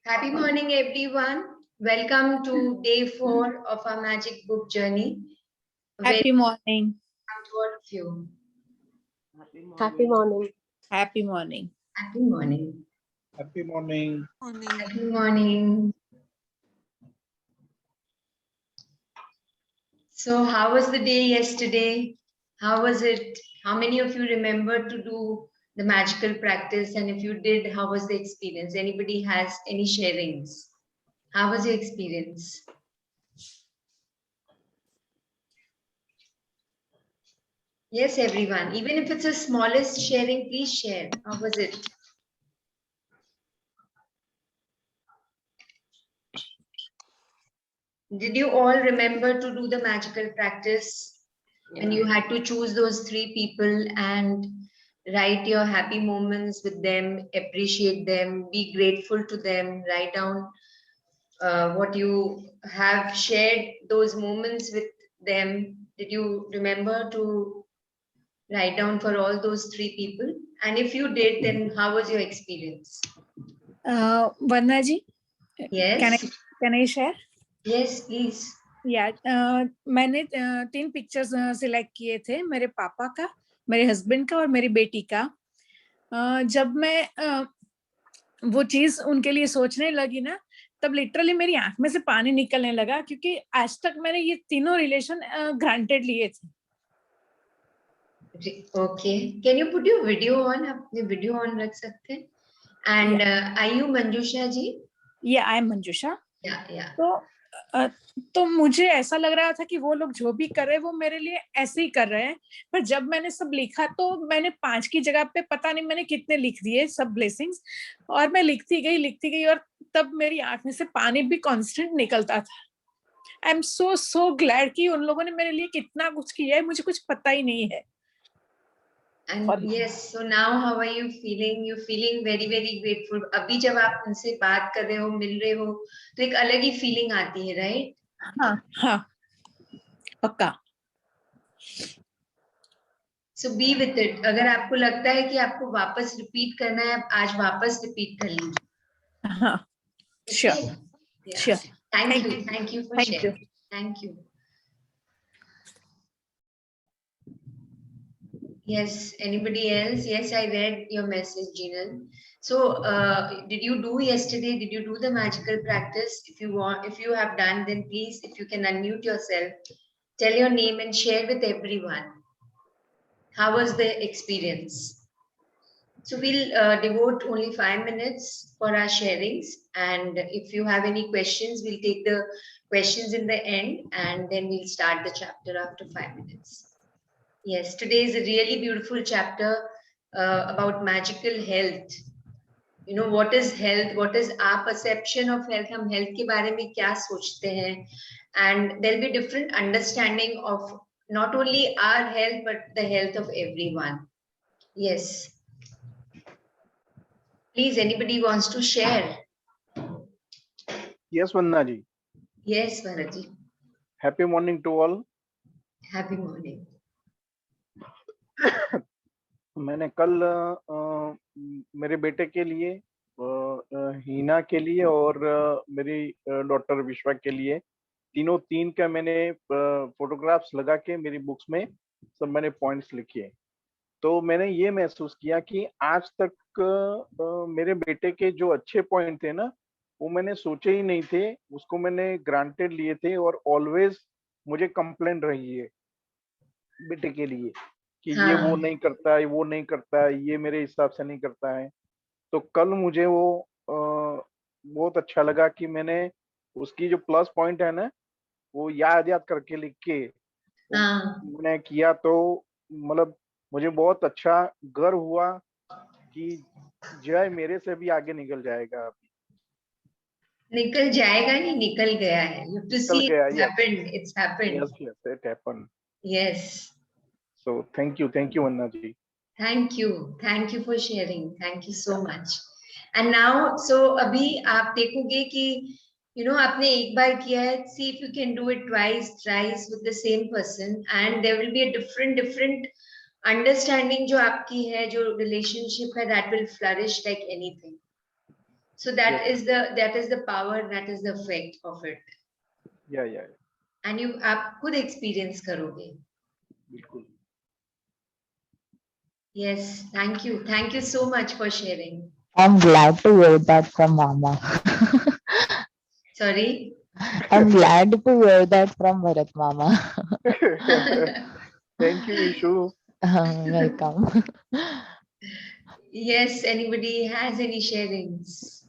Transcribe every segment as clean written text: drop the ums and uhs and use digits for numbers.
Happy morning, everyone. Welcome to day 4 of our magic book journey. Happy morning. Welcome to all of you. Happy morning. Happy morning. Happy morning. Happy morning. Happy morning. So, how was the day yesterday? How was it? How many of you remember to do the magical practice? And if you did, how was the experience? Anybody has any sharings? How was your experience? Yes, everyone. Even if it's the smallest sharing, please share. How was it? Did you all remember to do the magical practice when you had to choose those 3 people and write your happy moments with them, appreciate them, be grateful to them, write down what you have shared those moments with them? Did you remember to write down for all those 3 people? And if you did, then how was your experience? Vanna ji, Yes. can I share? Yes, please. Yeah, मैंने 3 pictures select किए थे, मेरे पापा का, मेरे husband का और मेरी बेटी का. जब मैं वो चीज उनके लिए सोचने लगी ना, तब लिटरली मेरी आंख में से पानी निकलने लगा, क्योंकि आज तक मैंने ये तीनों रिलेशन ग्रांटेड लिए थे. Okay, can you put your video on? आप ये video on रख सकते हैं? And are you Manjusha ji? Yeah, I am Manjusha. Yeah. तो मुझे ऐसा लग रहा था कि वो लोग जो भी कर रहे हैं वो मेरे लिए ऐसे ही कर रहे हैं. पर जब मैंने सब लिखा तो मैंने 5 की जगह पे पता नहीं मैंने कितने लिख दिए सब ब्लेसिंग्स, और मैं लिखती गई और तब मेरी आंख में से पानी भी कांस्टेंट निकलता था. आई एम सो ग्लैड कि उन लोगों ने मेरे लिए कितना कुछ किया है, मुझे कुछ पता ही नहीं है. And yes, so now how are you feeling? You're feeling very grateful. अभी जब आप उनसे बात कर रहे हो, मिल रहे हो, तो एक अलग ही फीलिंग आती है, right? हाँ, पक्का. So be with it. अगर आपको लगता है कि आपको वापस रिपीट करना है, आज वापस रिपीट कर लीजिए. हाँ, sure. Yeah. Sure. Thank you for sharing. You. Thank you. Yes, anybody else? Yes, I read your message, Jinal. So, did you do yesterday? Did you do the magical practice? If you have done, then please, if you can unmute yourself, tell your name and share with everyone. How was the experience? So we'll devote only 5 minutes for our sharings. And if you have any questions, we'll take the questions in the end, and then we'll start the chapter after 5 minutes. Yes, today is a really beautiful chapter about magical health. You know, what is health? What is our perception of health? हम health के बारे में क्या सोचते हैं? And there'll be different understanding of not only our health, but the health of everyone. Yes. Please, anybody wants to share? Yes, Vanna ji. Yes, Bharaji. Happy morning to all. Happy morning. मैंने कल मेरे बेटे के लिए, हीना के लिए और मेरी डॉटर विश्वा के लिए तीनों 3 का मैंने फोटोग्राफ्स लगा के मेरी बुक्स में सब मैंने पॉइंट्स लिखे. तो मैंने ये महसूस किया कि आज तक मेरे बेटे के जो अच्छे पॉइंट थे ना, वो मैंने सोचे ही नहीं थे, उसको मैंने ग्रांटेड लिए थे, और ऑलवेज मुझे कंप्लेन रही है बेटे के लिए कि ये वो नहीं करता है, वो नहीं करता है, ये मेरे हिसाब से नहीं करता है. तो कल मुझे वो बहुत अच्छा लगा कि मैंने उसकी जो प्लस पॉइंट है ना, वो याद करके लिख के मैंने किया. तो मतलब मुझे बहुत अच्छा गर्व हुआ कि जय मेरे से भी आगे निकल जाएगा. निकल जाएगा नहीं, निकल गया है. You have to see it's happened. It's happened. Yes, it happened. Yes. So thank you, Vanna ji. Thank you for sharing. Thank you so much. And now, so अभी आप देखोगे कि आपने एक बार किया है. See if you can do it twice, thrice with the same person, and there will be a different understanding जो आपकी है, जो relationship है, that will flourish like anything. So that Yes. is the power, that is the effect of it. Yeah. And you आप खुद experience करोगे. बिल्कुल. Yes, thank you so much for sharing. I'm glad to hear that from Mama. Sorry. I'm glad to hear that from Bharat Mama. Thank you, Ishu. Welcome. Yes, anybody has any sharings?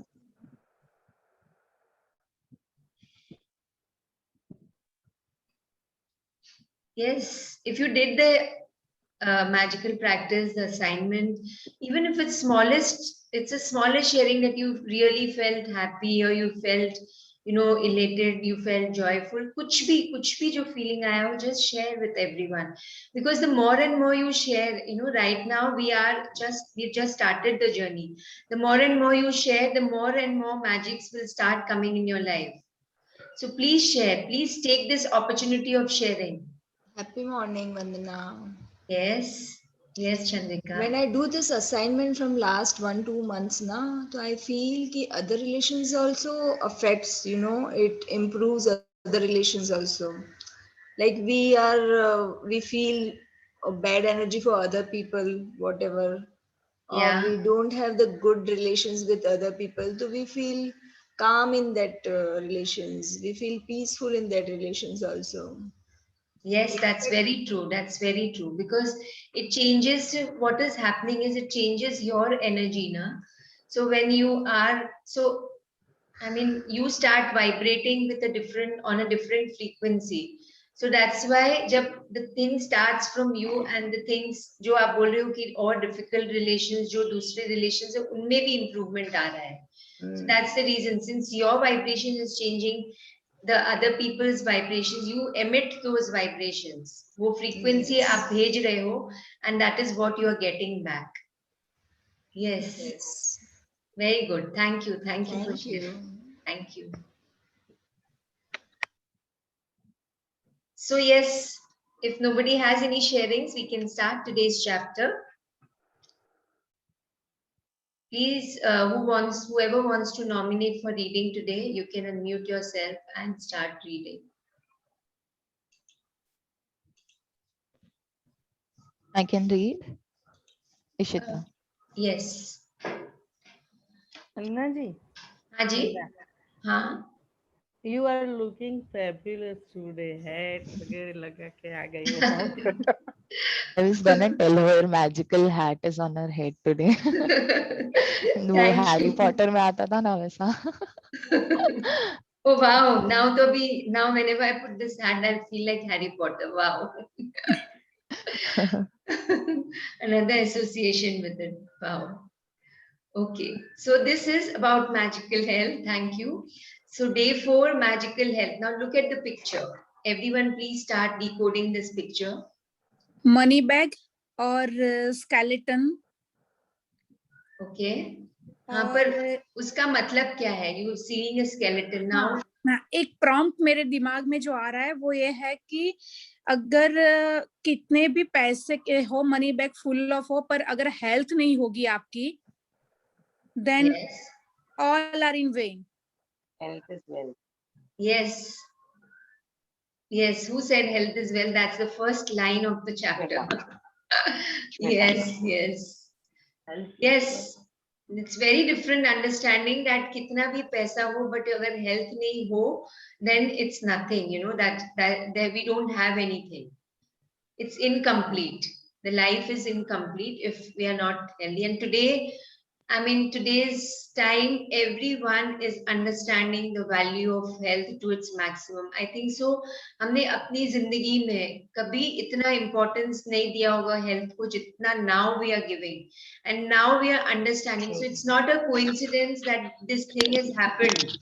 Yes, if you did the magical practice, the assignment, even if it's smallest, it's a smallest sharing that you really felt happy or you felt, elated, you felt joyful. कुछ भी जो feeling आया हो, just share with everyone. Because the more and more you share, right now we've just started the journey. The more and more you share, the more and more magics will start coming in your life. So please share. Please take this opportunity of sharing. Happy morning, Vandana. Yes, Chandrika. When I do this assignment from last 1-2 months now, so I feel that other relations also affects, it improves other relations also. Like we feel a bad energy for other people, whatever, or Yeah. we don't have the good relations with other people, so we feel calm in that relations. We feel peaceful in that relations also. Yes, that's very true. That's very true because it changes. What is happening is it changes your energy, na? So when you are you start vibrating with on a different frequency. So that's why जब the thing starts from you and the things जो आप बोल रहे हो कि और difficult relations जो दूसरे relations है उनमें भी improvement आ रहा है. So that's the reason. Since your vibration is changing, the other people's vibrations, you emit those vibrations. वो frequency Yes. आप भेज रहे हो, and that is what you are getting back. Yes, Yes. very good. Thank you for Thank sharing. you. Thank you. So yes, if nobody has any sharings, we can start today's chapter. Please, whoever wants to nominate for reading today, you can unmute yourself and start reading. I can read. Ishita. Yes. अन्ना जी, हाँ जी. हाँ. you are looking fabulous today. Hat वगैरह लगा के आ गई हो आप. I was gonna tell her magical hat is on her head today. वो Thank Harry you. Potter में आता था ना वैसा. Oh wow! Now whenever I put this hat, I feel like Harry Potter. Wow. Another association with it. Wow. Okay. So this is about magical health. Thank you. So day 4, magical health. Now look at the picture. Everyone, please start decoding this picture. Money bag और skeleton. Okay. हाँ, पर उसका मतलब क्या है? You seeing a skeleton now? हाँ, एक prompt मेरे दिमाग में जो आ रहा है वो ये है कि अगर कितने भी पैसे के हो, मनी बैग फुल ऑफ हो, पर अगर हेल्थ नहीं होगी आपकी, then Yes. all are in vain. Health is wealth. Yes. Yes, who said health is wealth? That's the first line of the chapter. Yes. Yes. It's very different understanding that kitna bhi paisa ho, but agar health nahi ho, then it's nothing, that we don't have anything. It's incomplete. The life is incomplete if we are not healthy. And today, today's time, everyone is understanding the value of health to its maximum. I think so. हमने अपनी जिंदगी में कभी इतना importance नहीं दिया होगा health को जितना now we are giving, and now we are understanding. So it's not a coincidence that this thing has happened.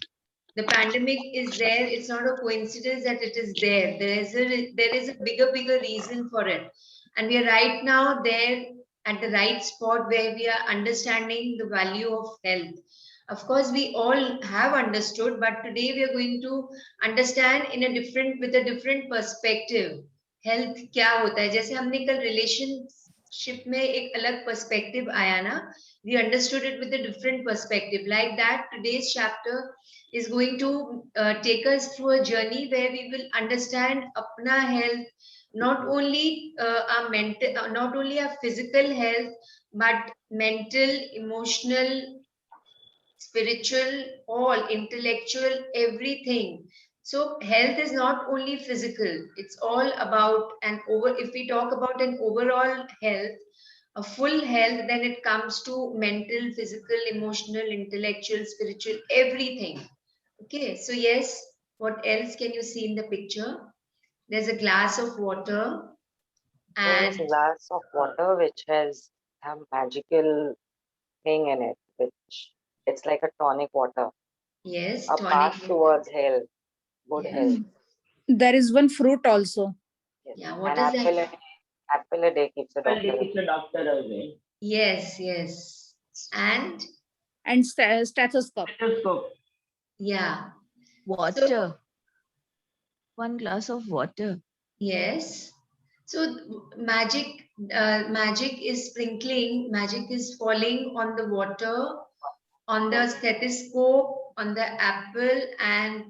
The pandemic is there. It's not a coincidence that it is there. There is a bigger reason for it, and we are right now there at the right spot where we are understanding the value of health. Of course, we all have understood, but today we are going to understand with a different perspective. Health क्या होता है? जैसे हमने कल ship में एक अलग perspective आया ना, we understood it with a different perspective. Like that, today's chapter is going to take us through a journey where we will understand apna health, not only our mental, not only our physical health, but mental, emotional, spiritual, all intellectual, everything. So health is not only physical, it's all about an over, if we talk about an overall health, a full health, then it comes to mental, physical, emotional, intellectual, spiritual, everything. Okay, so yes, what else can you see in the picture? There's a glass of water There is and a glass of water which has a magical thing in it, which it's like a tonic water, yes, a tonic path water. towards health, good Yes. health. There is one fruit also. Yes. Yeah, what An is that? apple a day keeps a doctor away. Yes, yes. And And stethoscope. Stethoscope. yeah. Water. One glass of water. Yes. So magic is sprinkling, magic is falling on the water, on the stethoscope, on the apple, and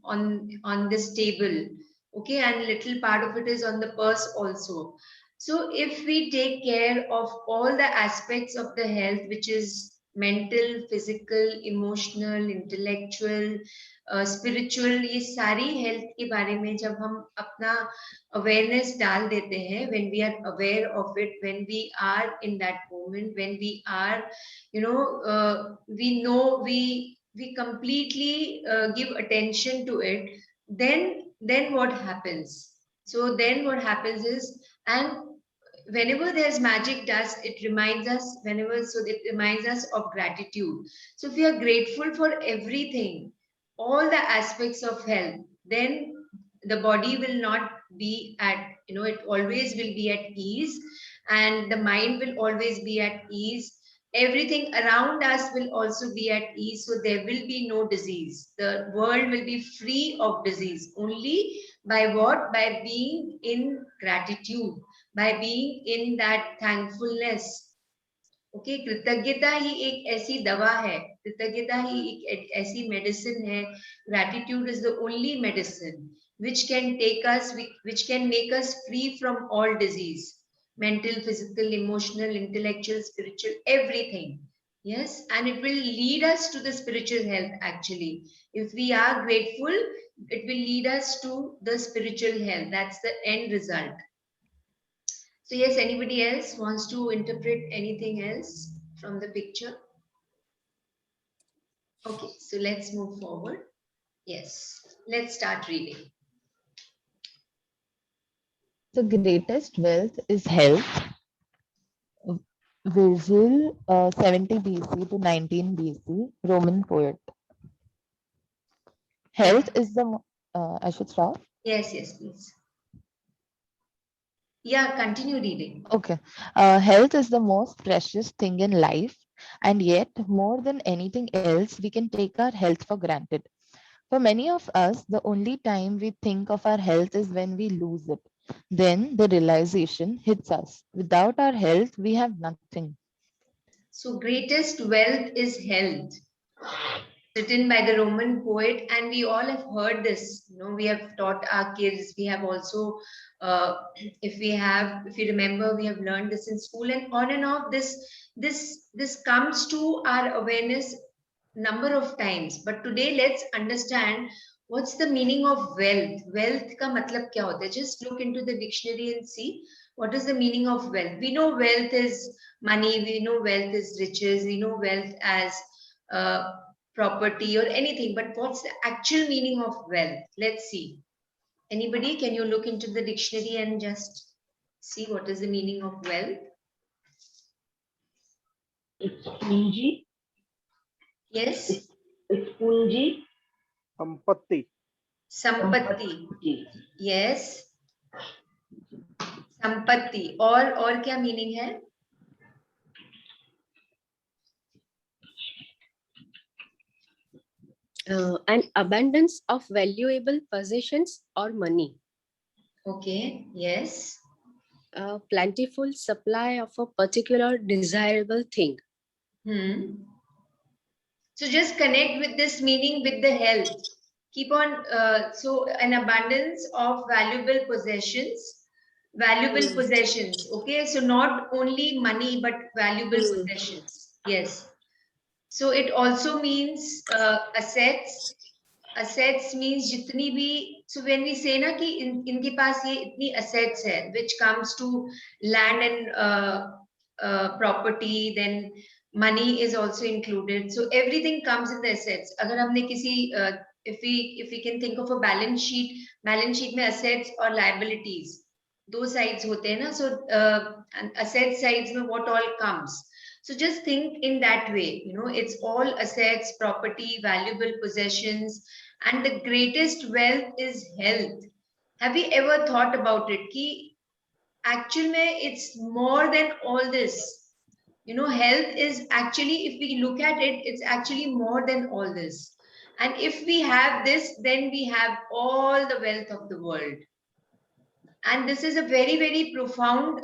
on this table. Okay, and little part of it is on the purse also. So if we take care of all the aspects of the health, which is mental, physical, emotional, intellectual, spiritual, ये सारी health के बारे में जब हम अपना awareness डाल देते हैं, when we are aware of it, when we are in that moment, when we are, we know, we completely give attention to it, then what happens? So then what happens is, and whenever there's magic dust, it reminds us, so it reminds us of gratitude. So if we are grateful for everything, all the aspects of health, then the body will not be at, it always will be at ease, and the mind will always be at ease. Everything around us will also be at ease, so there will be no disease. The world will be free of disease only by what? By being in gratitude, by being in that thankfulness. Okay, कृतज्ञता ही एक ऐसी दवा है, कृतज्ञता ही एक ऐसी medicine है. Gratitude is the only medicine which can take us, which can make us free from all disease, mental, physical, emotional, intellectual, spiritual, everything. Yes, and it will lead us to the spiritual health actually. If we are grateful, it will lead us to the spiritual health. That's the end result. So yes, anybody else wants to interpret anything else from the picture? Okay, so let's move forward. Yes, let's start reading. The greatest wealth is health. Virgil, 70 BC to 19 BC, Roman poet. Health is the, I should stop? Yes, please. Yeah, continue reading. Okay. Health is the most precious thing in life, and yet more than anything else, we can take our health for granted. For many of us, the only time we think of our health is when we lose it. Then the realization hits us. Without our health, we have nothing. So greatest wealth is health, written by the Roman poet, and we all have heard this. We have taught our kids. We have also, if you remember, we have learned this in school, and on and off. This comes to our awareness number of times. But today, let's understand what's the meaning of wealth. Wealth का मतलब क्या होता है? Just look into the dictionary and see what is the meaning of wealth. We know wealth is money. We know wealth is riches. We know wealth as property or anything, but what's the actual meaning of wealth? Let's see. Anybody, can you look into the dictionary and just see what is the meaning of wealth? It's punji. Yes. It's punji. संपत्ति. संपत्ति. Yes. संपत्ति. और क्या meaning है? An abundance of valuable possessions or money. Okay, yes. a plentiful supply of a particular desirable thing. So just connect with this meaning with the health. Keep on, so an abundance of valuable possessions. Okay, so not only money, but valuable possessions. Yes. So it also means assets. Assets means jitni bhi. So when we say na ki inke paas ye itni assets hai, which comes to land and property, then money is also included. So everything comes in the assets. Agar humne kisi if we can think of a balance sheet mein assets or liabilities, those sides hote hain na. So and asset sides mein what all comes. So just think in that way, it's all assets, property, valuable possessions, and the greatest wealth is health. Have you ever thought about it? Ki actually it's more than all this. Health is actually, if we look at it, it's actually more than all this. And if we have this, then we have all the wealth of the world. And this is a very, very profound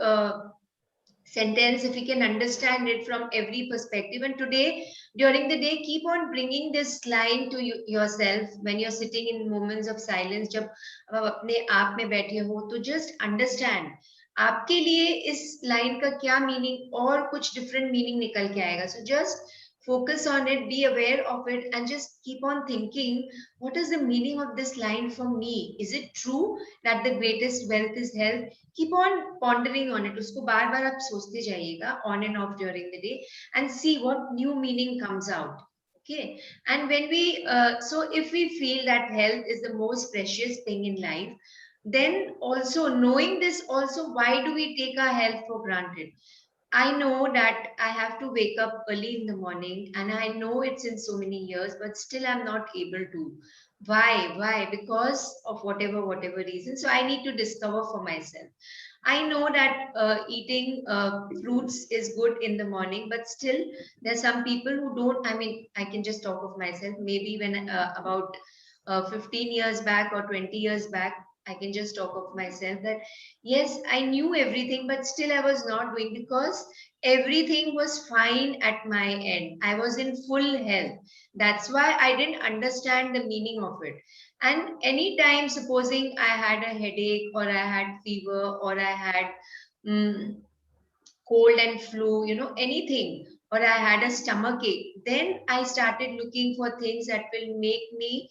sentence if we can understand it from every perspective. And today, during the day, keep on bringing this line to yourself when you're sitting in moments of silence. जब आप अपने आप में बैठे हो, तो just understand आपके लिए इस लाइन का क्या मीनिंग और कुछ डिफरेंट मीनिंग निकल के आएगा. So just focus on it, be aware of it, and just keep on thinking, what is the meaning of this line for me? Is it true that the greatest wealth is health? Keep on pondering on it. Usko baar baar aap sochte jayega on and off during the day, and see what new meaning comes out. Okay. And when we, so if we feel that health is the most precious thing in life, then also knowing this also, why do we take our health for granted? I know that I have to wake up early in the morning, and I know it's in so many years, but still I'm not able to. Why? Why? Because of whatever reason. So I need to discover for myself. I know that eating fruits is good in the morning, but still there's some people who don't. I mean, I can just talk of myself. Maybe when about 15 years back or 20 years back, I can just talk of myself that yes, I knew everything, but still I was not doing, because everything was fine at my end. I was in full health. That's why I didn't understand the meaning of it. And anytime, supposing I had a headache, or I had fever, or I had cold and flu, anything, or I had a stomach ache, then I started looking for things that will make me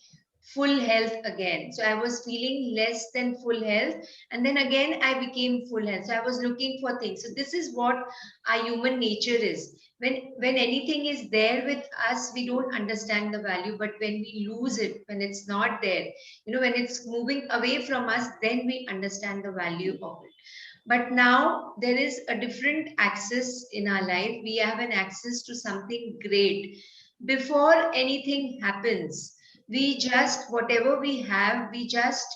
full health again. So I was feeling less than full health, and then again I became full health. So I was looking for things. So this is what our human nature is. When anything is there with us, we don't understand the value, but when we lose it, when it's not there, when it's moving away from us, then we understand the value of it. But now there is a different access in our life. We have an access to something great. Before anything happens, we just, whatever we have, we just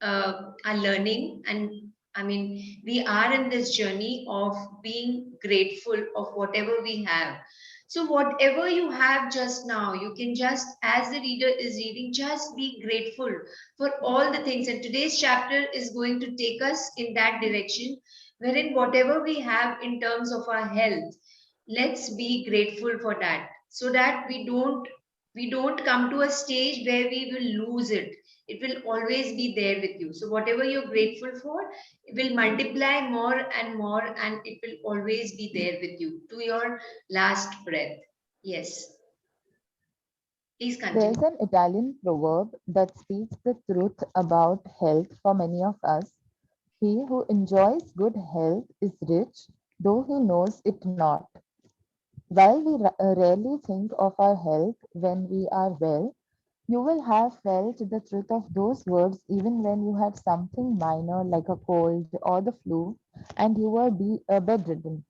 are learning. And I mean, we are in this journey of being grateful of whatever we have. So whatever you have just now, you can just, as the reader is reading, just be grateful for all the things. And today's chapter is going to take us in that direction, wherein whatever we have in terms of our health, let's be grateful for that, so that we don't come to a stage where we will lose it. It will always be there with you. So whatever you're grateful for, it will multiply more and more, and it will always be there with you to your last breath. Yes. Please continue. There's an Italian proverb that speaks the truth about health for many of us. He who enjoys good health is rich, though he knows it not. While we rarely think of our health when we are well, you will have felt the truth of those words even when you had something minor like a cold or the flu and you were bedridden.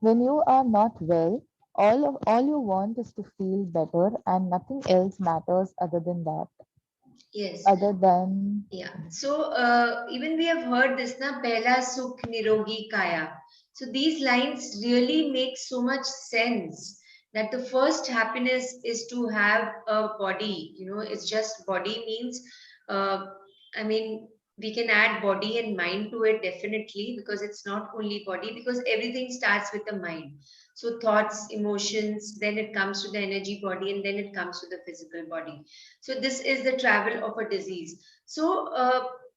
When you are not well, all you want is to feel better, and nothing else matters other than that. Yes. Other than Yeah. So even we have heard this, na, Pehla Sukh Nirogi Kaya. So these lines really make so much sense, that the first happiness is to have a body. It's just body means, I mean, We can add body and mind to it definitely, because it's not only body, because everything starts with the mind. So thoughts, emotions, then it comes to the energy body, and then it comes to the physical body. So this is the travel of a disease. So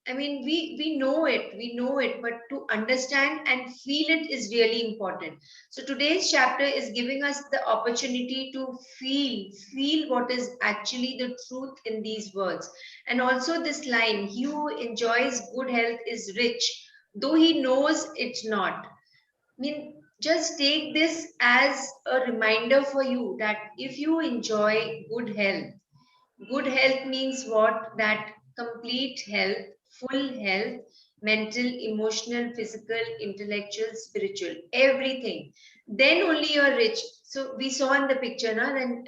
I mean, we know it, but to understand and feel it is really important. So today's chapter is giving us the opportunity to feel what is actually the truth in these words. And also this line, he who enjoys good health is rich, though he knows it not. I mean, just take this as a reminder for you that if you enjoy good health means what? That complete health, full health, mental, emotional, physical, intellectual, spiritual, everything. Then only you're rich. So we saw in the picture, na, then,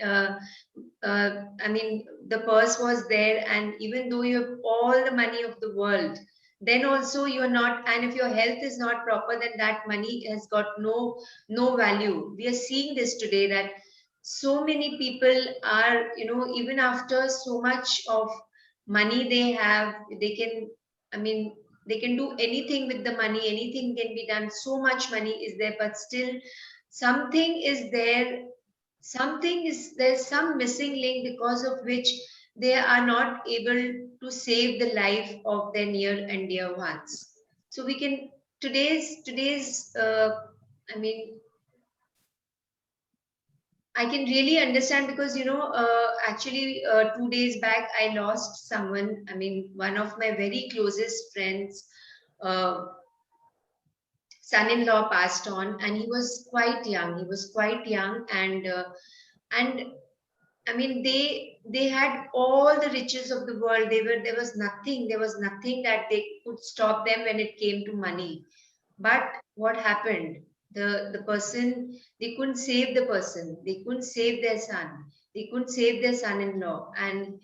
I mean, the purse was there, and even though you have all the money of the world, then also you're not, and if your health is not proper, then that money has got no value. We are seeing this today, that so many people are, even after so much of money they have, they can, I mean, they can do anything with the money, anything can be done, so much money is there, but still something is there, there's some missing link, because of which they are not able to save the life of their near and dear ones. So we can, today's I mean, I can really understand, because actually 2 days back I lost someone. I mean, one of my very closest friends, uh, son-in-law passed on, and he was quite young. He was quite young, and I mean, they had all the riches of the world. There was nothing that they could stop them when it came to money. But what happened? The person, they couldn't save the person. They couldn't save their son. They couldn't save their son-in-law. And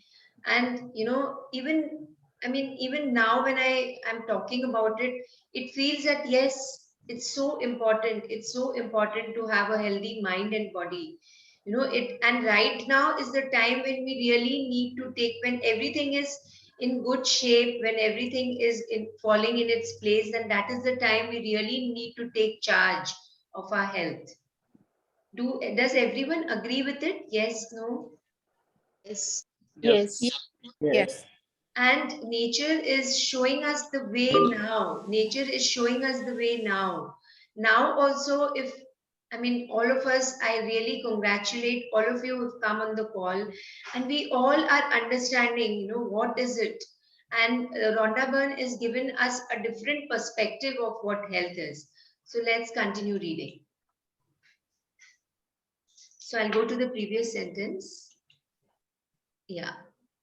even, I mean, even now when I'm talking about it, it feels that yes, it's so important. It's so important to have a healthy mind and body. It, and right now is the time when we really need to take, when everything is in good shape, when everything is falling in its place, then that is the time we really need to take charge of our health. Does everyone agree with it? Yes, no? Yes. Yes. Yes. And nature is showing us the way now. Nature is showing us the way now. Now also, if, I mean, all of us, I really congratulate all of you who've come on the call, and we all are understanding, what is it? And Rhonda Byrne is given us a different perspective of what health is. So let's continue reading. So I'll go to the previous sentence. Yeah.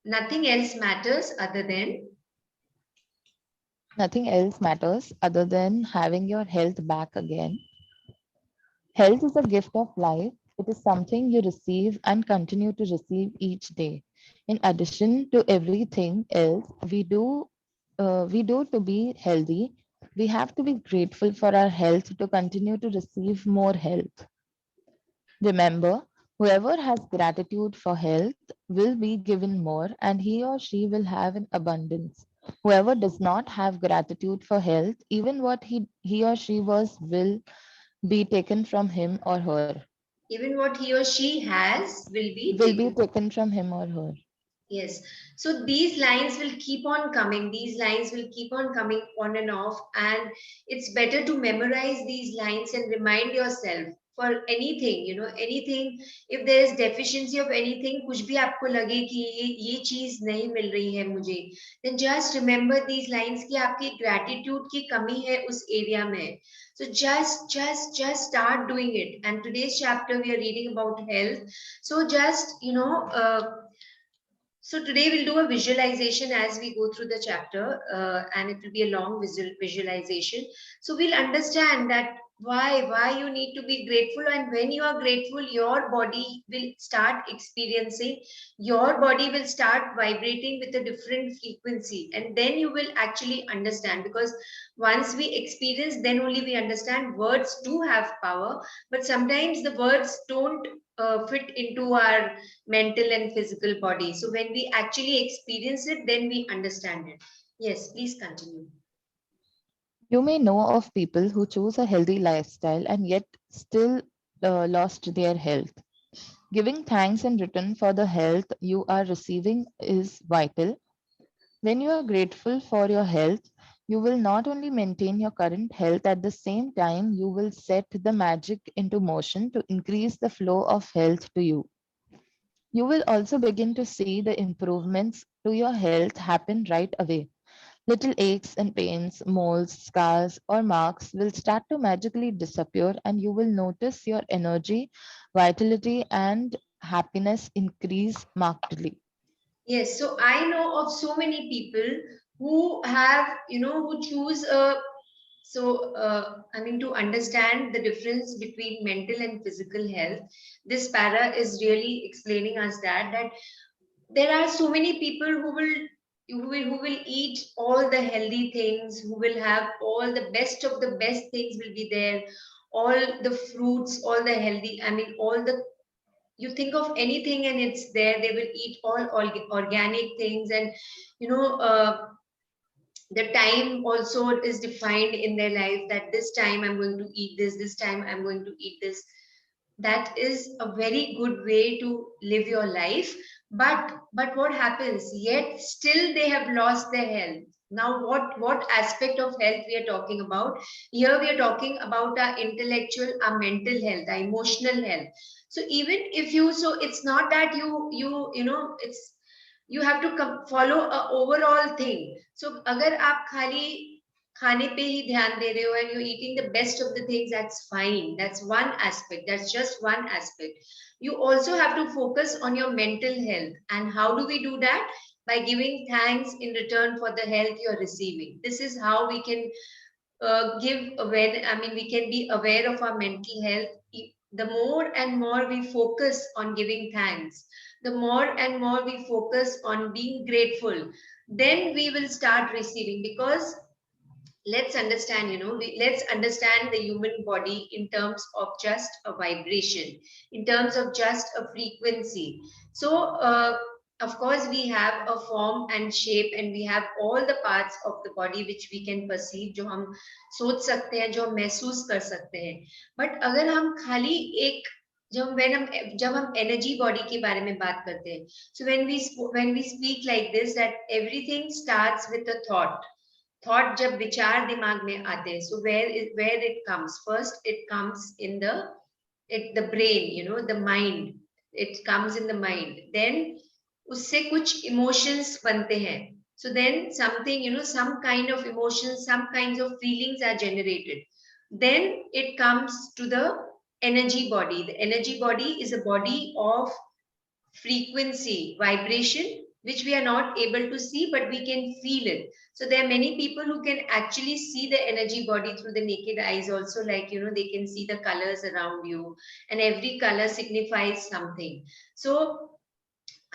Nothing else matters other than Nothing else matters other than having your health back again. Health is a gift of life. It is something you receive and continue to receive each day. In addition to everything else we do to be healthy, we have to be grateful for our health to continue to receive more health. Remember, whoever has gratitude for health will be given more and he or she will have an abundance. Whoever does not have gratitude for health, even what he or she was will be taken from him or her. even what he or she has will be Will be taken. taken from him or her. Yes. So these lines will keep on coming. These lines will keep on coming on and off. And it's better to memorize these lines and remind yourself for anything, anything. If there is deficiency of anything, कुछ भी आपको लगे कि ये चीज नहीं मिल रही है मुझे, then just remember these lines कि आपकी gratitude की कमी है उस area में. So just start doing it. And today's chapter we are reading about health. So just, so today we'll do a visualization as we go through the chapter, and it will be a long visualization. So we'll understand that why you need to be grateful, and when you are grateful, your body will start experiencing, your body will start vibrating with a different frequency, and then you will actually understand, because once we experience, then only we understand. Words do have power, but sometimes the words don't fit into our mental and physical body. So when we actually experience it, then we understand it. Yes, please continue. You may know of people who choose a healthy lifestyle and yet still lost their health. Giving thanks in return for the health you are receiving is vital. When you are grateful for your health, you will not only maintain your current health, at the same time, you will set the magic into motion to increase the flow of health to you. You will also begin to see the improvements to your health happen right away. Little aches and pains, moles, scars, or marks will start to magically disappear, and you will notice your energy, vitality, and happiness increase markedly. Yes, so I know of so many people who have, who choose I mean, to understand the difference between mental and physical health, this para is really explaining us that there are so many people who will eat all the healthy things, who will have all the best of the best things will be there, all the fruits, all the healthy, I mean, all the, you think of anything and it's there. They will eat all organic things, and you know uh, the time also is defined in their life, that this time I'm going to eat this time I'm going to eat this. That is a very good way to live your life. But what happens, yet still they have lost their health. Now what aspect of health we are talking about here? We are talking about our intellectual, our mental health, our emotional health. So even if you, so it's not that it's, you have to follow a overall thing. So agar aap khali खाने पे ही ध्यान दे रहे हो and you're eating the best of the things, that's fine. That's one aspect. That's just one aspect. You also have to focus on your mental health. And how do we do that? By giving thanks in return for the health you're receiving. This is how we can give aware. I mean, we can be aware of our mental health. The more and more we focus on giving thanks, the more and more we focus on being grateful, then we will start receiving. Because let's understand, let's understand the human body in terms of just a vibration, in terms of just a frequency. So of course we have a form and shape, and we have all the parts of the body which we can perceive, जो हम सोच सकते हैं, जो हम महसूस कर सकते हैं. But अगर हम खाली एक, जब हम एनर्जी बॉडी के बारे में बात करते हैं, so when we speak like this, that everything starts with a thought. जब विचार दिमाग में आते हैं, so where it comes first, it comes in the brain, the mind. It comes in the mind, then उससे कुछ emotions बनते हैं. So then something, some kind of emotions, some kinds of feelings are generated. Then it comes to the energy body. The energy body is a body of frequency, vibration, which we are not able to see, but we can feel it. So there are many people who can actually see the energy body through the naked eyes also, like, they can see the colors around you, and every color signifies something. So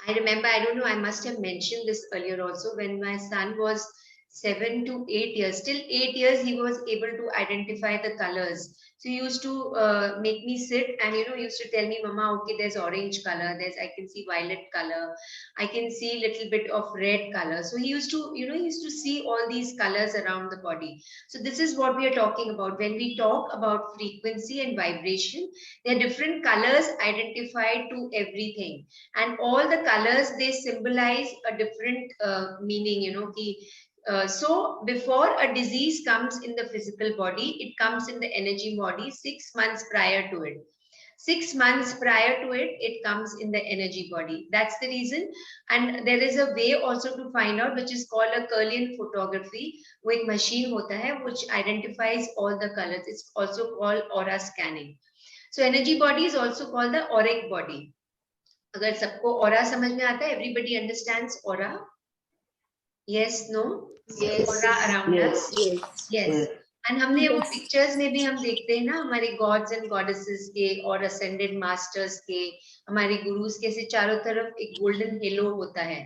I remember, I don't know, I must have mentioned this earlier also, when my son was 7 to 8 years, till 8 years, he was able to identify the colors. So he used to make me sit, and he used to tell me, Mama, okay, there's orange color, I can see violet color, I can see a little bit of red color. So he used to, he used to see all these colors around the body. So this is what we are talking about. When we talk about frequency and vibration, there are different colors identified to everything. And all the colors, they symbolize a different meaning, so before a disease comes in the physical body, it comes in the energy body 6 months prior to it. 6 months prior to it, it comes in the energy body. That's the reason. And there is a way also to find out, which is called a Kirlian photography. वो एक machine होता है which identifies all the colors. It's also called aura scanning. So energy body is also called the auric body. अगर सबको aura समझ में आता है, everybody understands aura? Yes, no? Yes. Aura around us? Yes. Yes. And हमने वो pictures में भी हम देखते हैं ना, हमारे गॉड्स एंड गॉडेसेस के और असेंडेड मास्टर्स के, हमारे गुरुज के, से चारों तरफ एक गोल्डन हेलो होता है.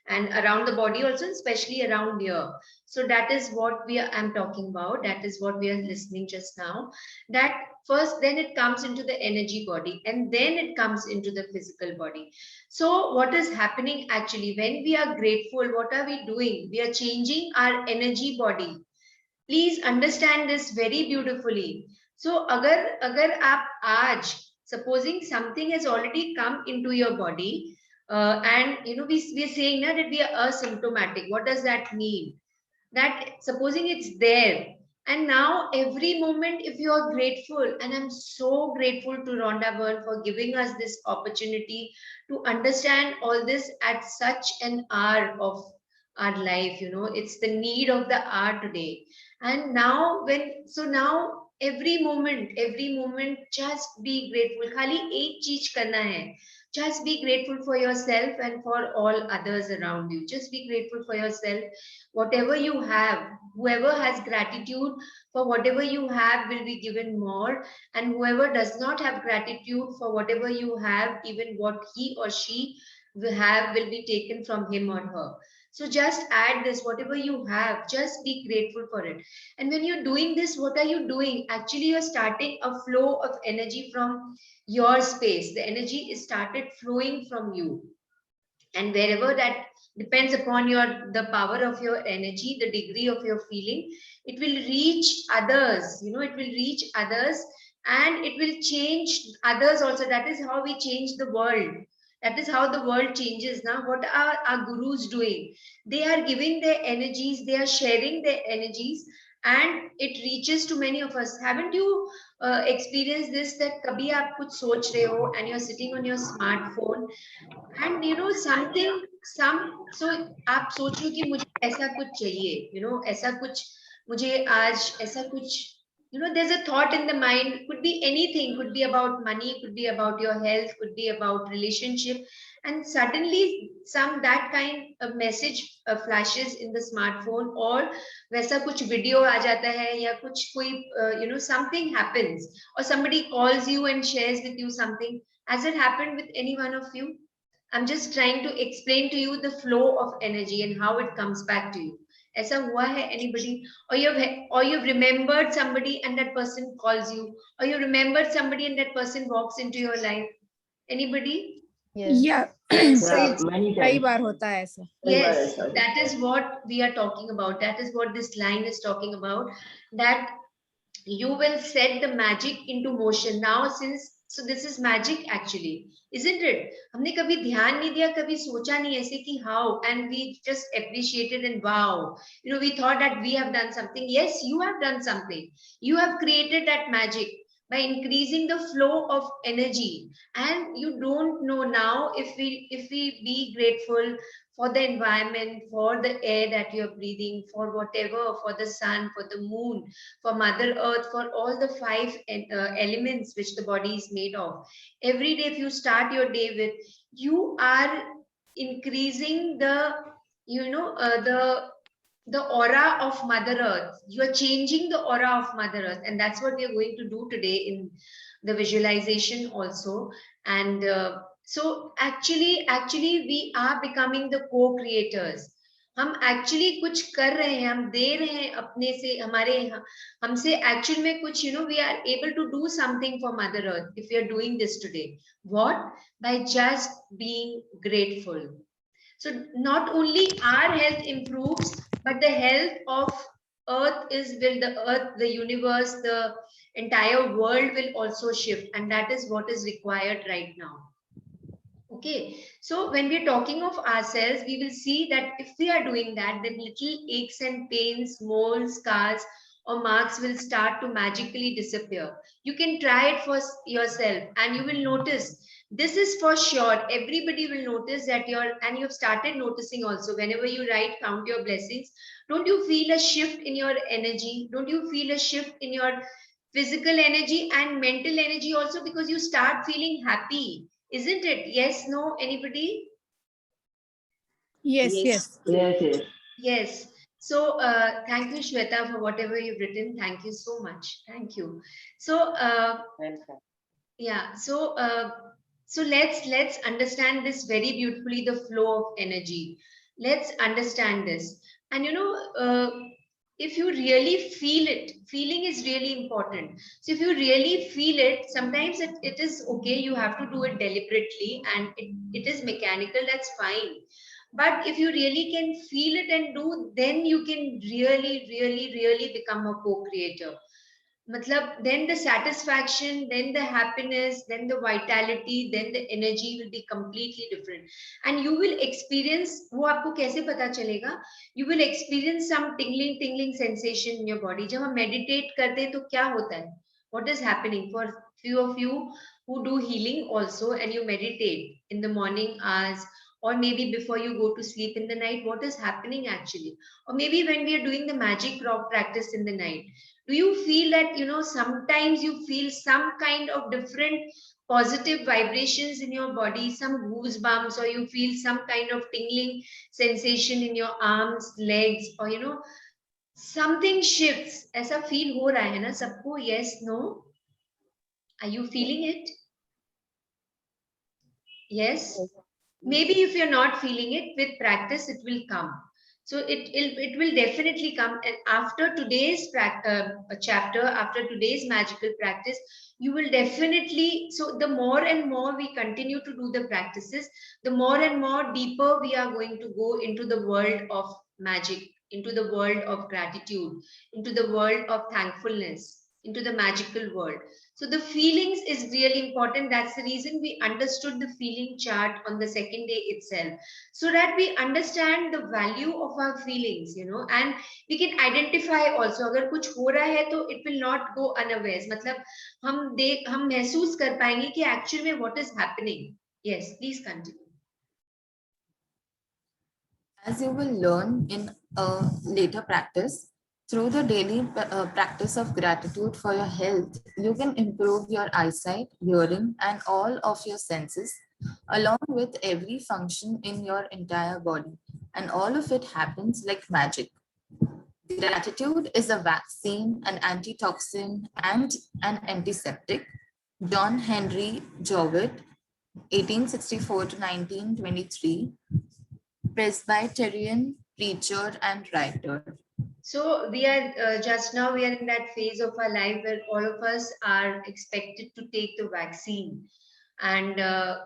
and around the body also, especially around here. So that is what I'm talking about. That is what we are listening just now. That first, then it comes into the energy body, and then it comes into the physical body. So what is happening actually when we are grateful? What are we doing? We are changing our energy body. Please understand this very beautifully. So अगर आप आज supposing something has already come into your body, and we are saying now that we are asymptomatic. What does that mean? That supposing it's there, and now every moment, if you are grateful, and I'm so grateful to Rhonda Byrne for giving us this opportunity to understand all this at such an hour of our life. It's the need of the hour today. And now now every moment just be grateful. Khali ek cheez karna hai. Just be grateful for yourself and for all others around you. Just be grateful for yourself. Whatever you have, whoever has gratitude for whatever you have will be given more, and whoever does not have gratitude for whatever you have, even what he or she will have will be taken from him or her. So just add this, whatever you have, just be grateful for it. And when you're doing this, what are you doing? Actually, you're starting a flow of energy from your space. The energy is started flowing from you. And wherever that depends upon the power of your energy, the degree of your feeling, it will reach others. It will reach others, and it will change others also. That is how we change the world. That is how the world changes. Now, what are our gurus doing? They are giving their energies, they are sharing their energies, and it reaches to many of us. Haven't you experienced this, that kabhi aap kuch soch rahe ho and you're sitting on your smartphone, and something so आप सोच रहे हो कि मुझे ऐसा कुछ चाहिए, ऐसा कुछ मुझे आज ऐसा कुछ, there's a thought in the mind, could be anything, could be about money, could be about your health, could be about relationship, and suddenly that kind of message flashes in the smartphone, or वैसा कुछ video आ जाता है, या कुछ कोई something happens, or somebody calls you and shares with you something. Has it happened with any one of you? I'm just trying to explain to you the flow of energy and how it comes back to you. ऐसा हुआ है anybody? Or you've remembered somebody and that person calls you, or you remembered somebody and that person walks into your life. Anybody? Yeah. Yeah, many कई times. बार होता है ऐसा. Yes, that is what we are talking about. That is what this line is talking about. That you will set the magic into motion. Now, so this is magic actually, isn't it? हमने कभी ध्यान नहीं दिया, कभी सोचा नहीं ऐसे कि how, and we just appreciated and wow. We thought that we have done something. Yes, you have done something. You have created that magic by increasing the flow of energy. And you don't know now, if we be grateful for the environment, for the air that you're breathing, for whatever, for the sun, for the moon, for Mother Earth, for all the 5 elements which the body is made of. Every day, if you start your day with, you are increasing the aura of Mother Earth. You are changing the aura of Mother Earth, and that's what we are going to do today in the visualization also. And so actually we are becoming the co-creators. हम actually कुछ कर रहे हैं, हम दे रहे हैं अपने से, हमसे एक्चुअल में कुछ, we are able to do something for Mother Earth if we are doing this today. What? By just being grateful. So not only our health improves, but the health of the universe, the entire world will also shift, and that is what is required right now. Okay, so when we're talking of ourselves, we will see that if we are doing that, then little aches and pains, moles, scars, or marks will start to magically disappear. You can try it for yourself, and you will notice. This is for sure. Everybody will notice that and you've started noticing also. Whenever you write, count your blessings, don't you feel a shift in your energy? Don't you feel a shift in your physical energy and mental energy also, because you start feeling happy? Isn't it? Yes, no, anybody? Yes. Yes. So thank you, Shweta, for whatever you've written. Thank you so much. Thank you. So yeah, so let's understand this very beautifully, the flow of energy. Let's understand this. And if you really feel it, feeling is really important. So if you really feel it, sometimes it is okay, you have to do it deliberately, and it is mechanical, that's fine. But if you really can feel it and do, then you can really, really, really become a co-creator. Matlab, then the satisfaction, then the happiness, then the vitality, then the energy will be completely different. And you will experience, वो आपको कैसे पता चलेगा? You will experience some tingling sensation in your body. जब हम meditate करते हैं तो क्या होता है? What is happening? For few of you who do healing also and you meditate in the morning hours, or maybe before you go to sleep in the night, what is happening actually? Or maybe when we are doing the magic rock practice in the night, do you feel that sometimes you feel some kind of different positive vibrations in your body, some goosebumps, or you feel some kind of tingling sensation in your arms, legs, or something shifts? ऐसा feel हो रहा है ना सबको? Yes, no? Are you feeling it? Yes? Maybe if you're not feeling it, with practice it will come. So it will definitely come. And after today's chapter, after today's magical practice, you will definitely, so the more and more we continue to do the practices, the more and more deeper we are going to go into the world of magic, into the world of gratitude, into the world of thankfulness, into the magical world. So the feelings is really important. That's the reason we understood the feeling chart on the second day itself, so that we understand the value of our feelings, and we can identify also. अगर कुछ हो रहा है तो it will not go unawares. मतलब हम महसूस कर पाएंगे कि actually में what is happening. Yes, please continue. As you will learn in a later practice, through the daily practice of gratitude for your health, you can improve your eyesight, hearing, and all of your senses, along with every function in your entire body. And all of it happens like magic. Gratitude is a vaccine, an antitoxin, and an antiseptic. John Henry Jowett, 1864 to 1923, Presbyterian preacher and writer. So we are just now we are in that phase of our life where all of us are expected to take the vaccine. And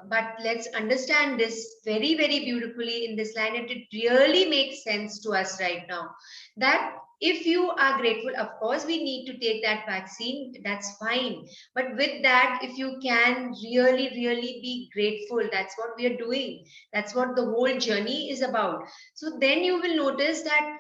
but let's understand this very, very beautifully in this line, and it really makes sense to us right now, that if you are grateful, of course we need to take that vaccine, that's fine. But with that, if you can really, really be grateful, that's what we are doing, that's what the whole journey is about. So then you will notice that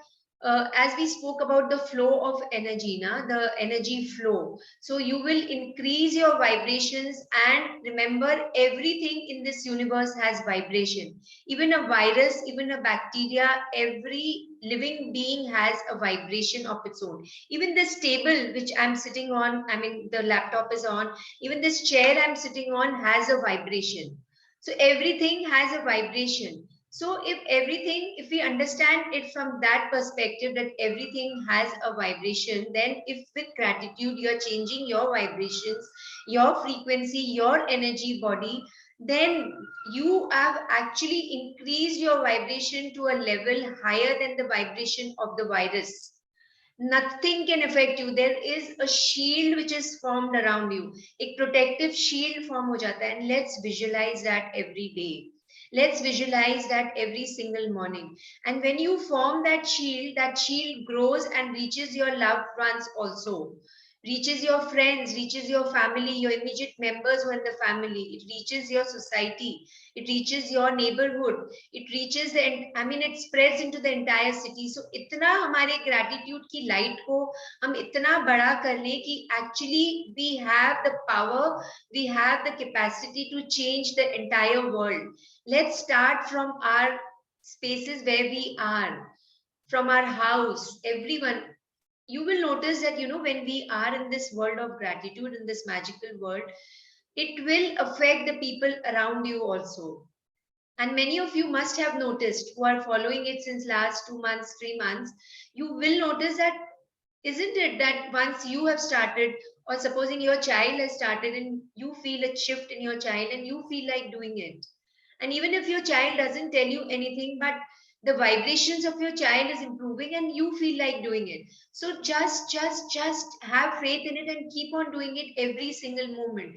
as we spoke about the flow of energy, the energy flow. So you will increase your vibrations, and remember, everything in this universe has vibration. Even a virus, even a bacteria, every living being has a vibration of its own. Even this table which I'm sitting on, I mean the laptop is on, even this chair I'm sitting on has a vibration. So everything has a vibration. So if we understand it from that perspective, that everything has a vibration, then if with gratitude you're changing your vibrations, your frequency, your energy body, then you have actually increased your vibration to a level higher than the vibration of the virus. Nothing can affect you. There is a shield which is formed around you. A protective shield form ho jata hai, and let's visualize that every day. Let's visualize that every single morning. And when you form that shield grows and reaches your loved ones also. Reaches your friends, reaches your family, your immediate members who are in the family. It reaches your society. It reaches your neighborhood. It reaches it spreads into the entire city. So इतना हमारे gratitude की light को हम इतना बड़ा कर लें कि actually we have the power, we have the capacity to change the entire world. Let's start from our spaces where we are, from our house, everyone. You will notice that, when we are in this world of gratitude, in this magical world, it will affect the people around you also. And many of you must have noticed, who are following it since last 2 months, 3 months, you will notice that, isn't it that once you have started, or supposing your child has started and you feel a shift in your child and you feel like doing it. And even if your child doesn't tell you anything, but the vibrations of your child is improving and you feel like doing it. So just have faith in it and keep on doing it every single moment.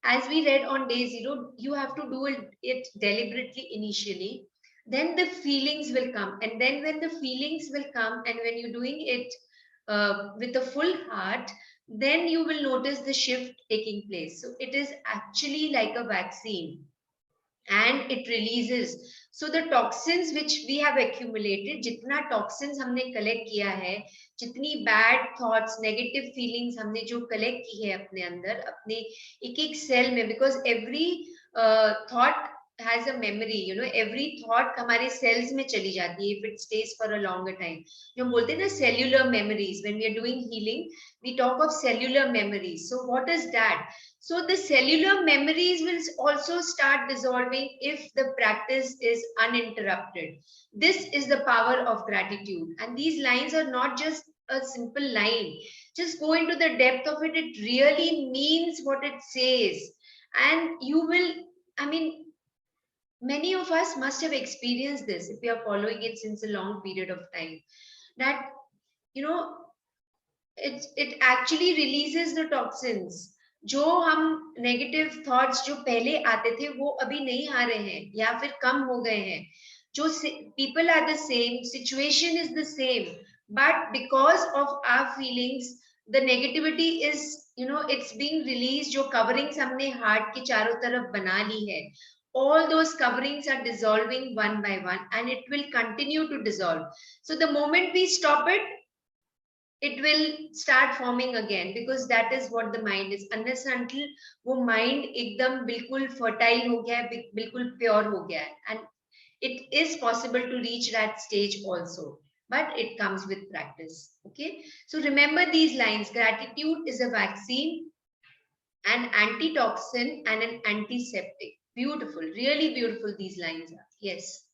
As we read on day 0, you have to do it deliberately initially, then the feelings will come, and then when the feelings will come and when you're doing it with a full heart, then you will notice the shift taking place. So it is actually like a vaccine, and it releases. So the toxins which we have accumulated, जितना toxins हमने collect किया है, जितनी bad thoughts, negative feelings हमने जो collect की है अपने अंदर, अपने एक एक cell में, because every thought has a memory, you know, every thought हमारे cells में चली जाती है if it stays for a longer time. जो हम बोलते हैं ना cellular memories, when we are doing healing, we talk of cellular memories. So what is that? So the cellular memories will also start dissolving if the practice is uninterrupted. This is the power of gratitude. And these lines are not just a simple line. Just go into the depth of it. It really means what it says. And you will, I mean, many of us must have experienced this if we are following it since a long period of time. That, you know, it actually releases the toxins. जो हम negative thoughts जो पहले आते थे वो अभी नहीं आ रहे हैं या फिर कम हो गए हैं. जो people are the same, situation is the same, but because of our feelings, the negativity is, you know, it's being released. जो coverings हमने heart के चारों तरफ बना ली है, all those coverings are dissolving one by one, and it will continue to dissolve. So the moment we stop it will start forming again, because that is what the mind is. Unless until वो mind एकदम बिल्कुल fertile हो गया है, बिल्कुल pure हो गया है, and it is possible to reach that stage also, but it comes with practice. Okay, so remember these lines. Gratitude is a vaccine, an antitoxin, and an antiseptic. Beautiful, really beautiful these lines are. Yes.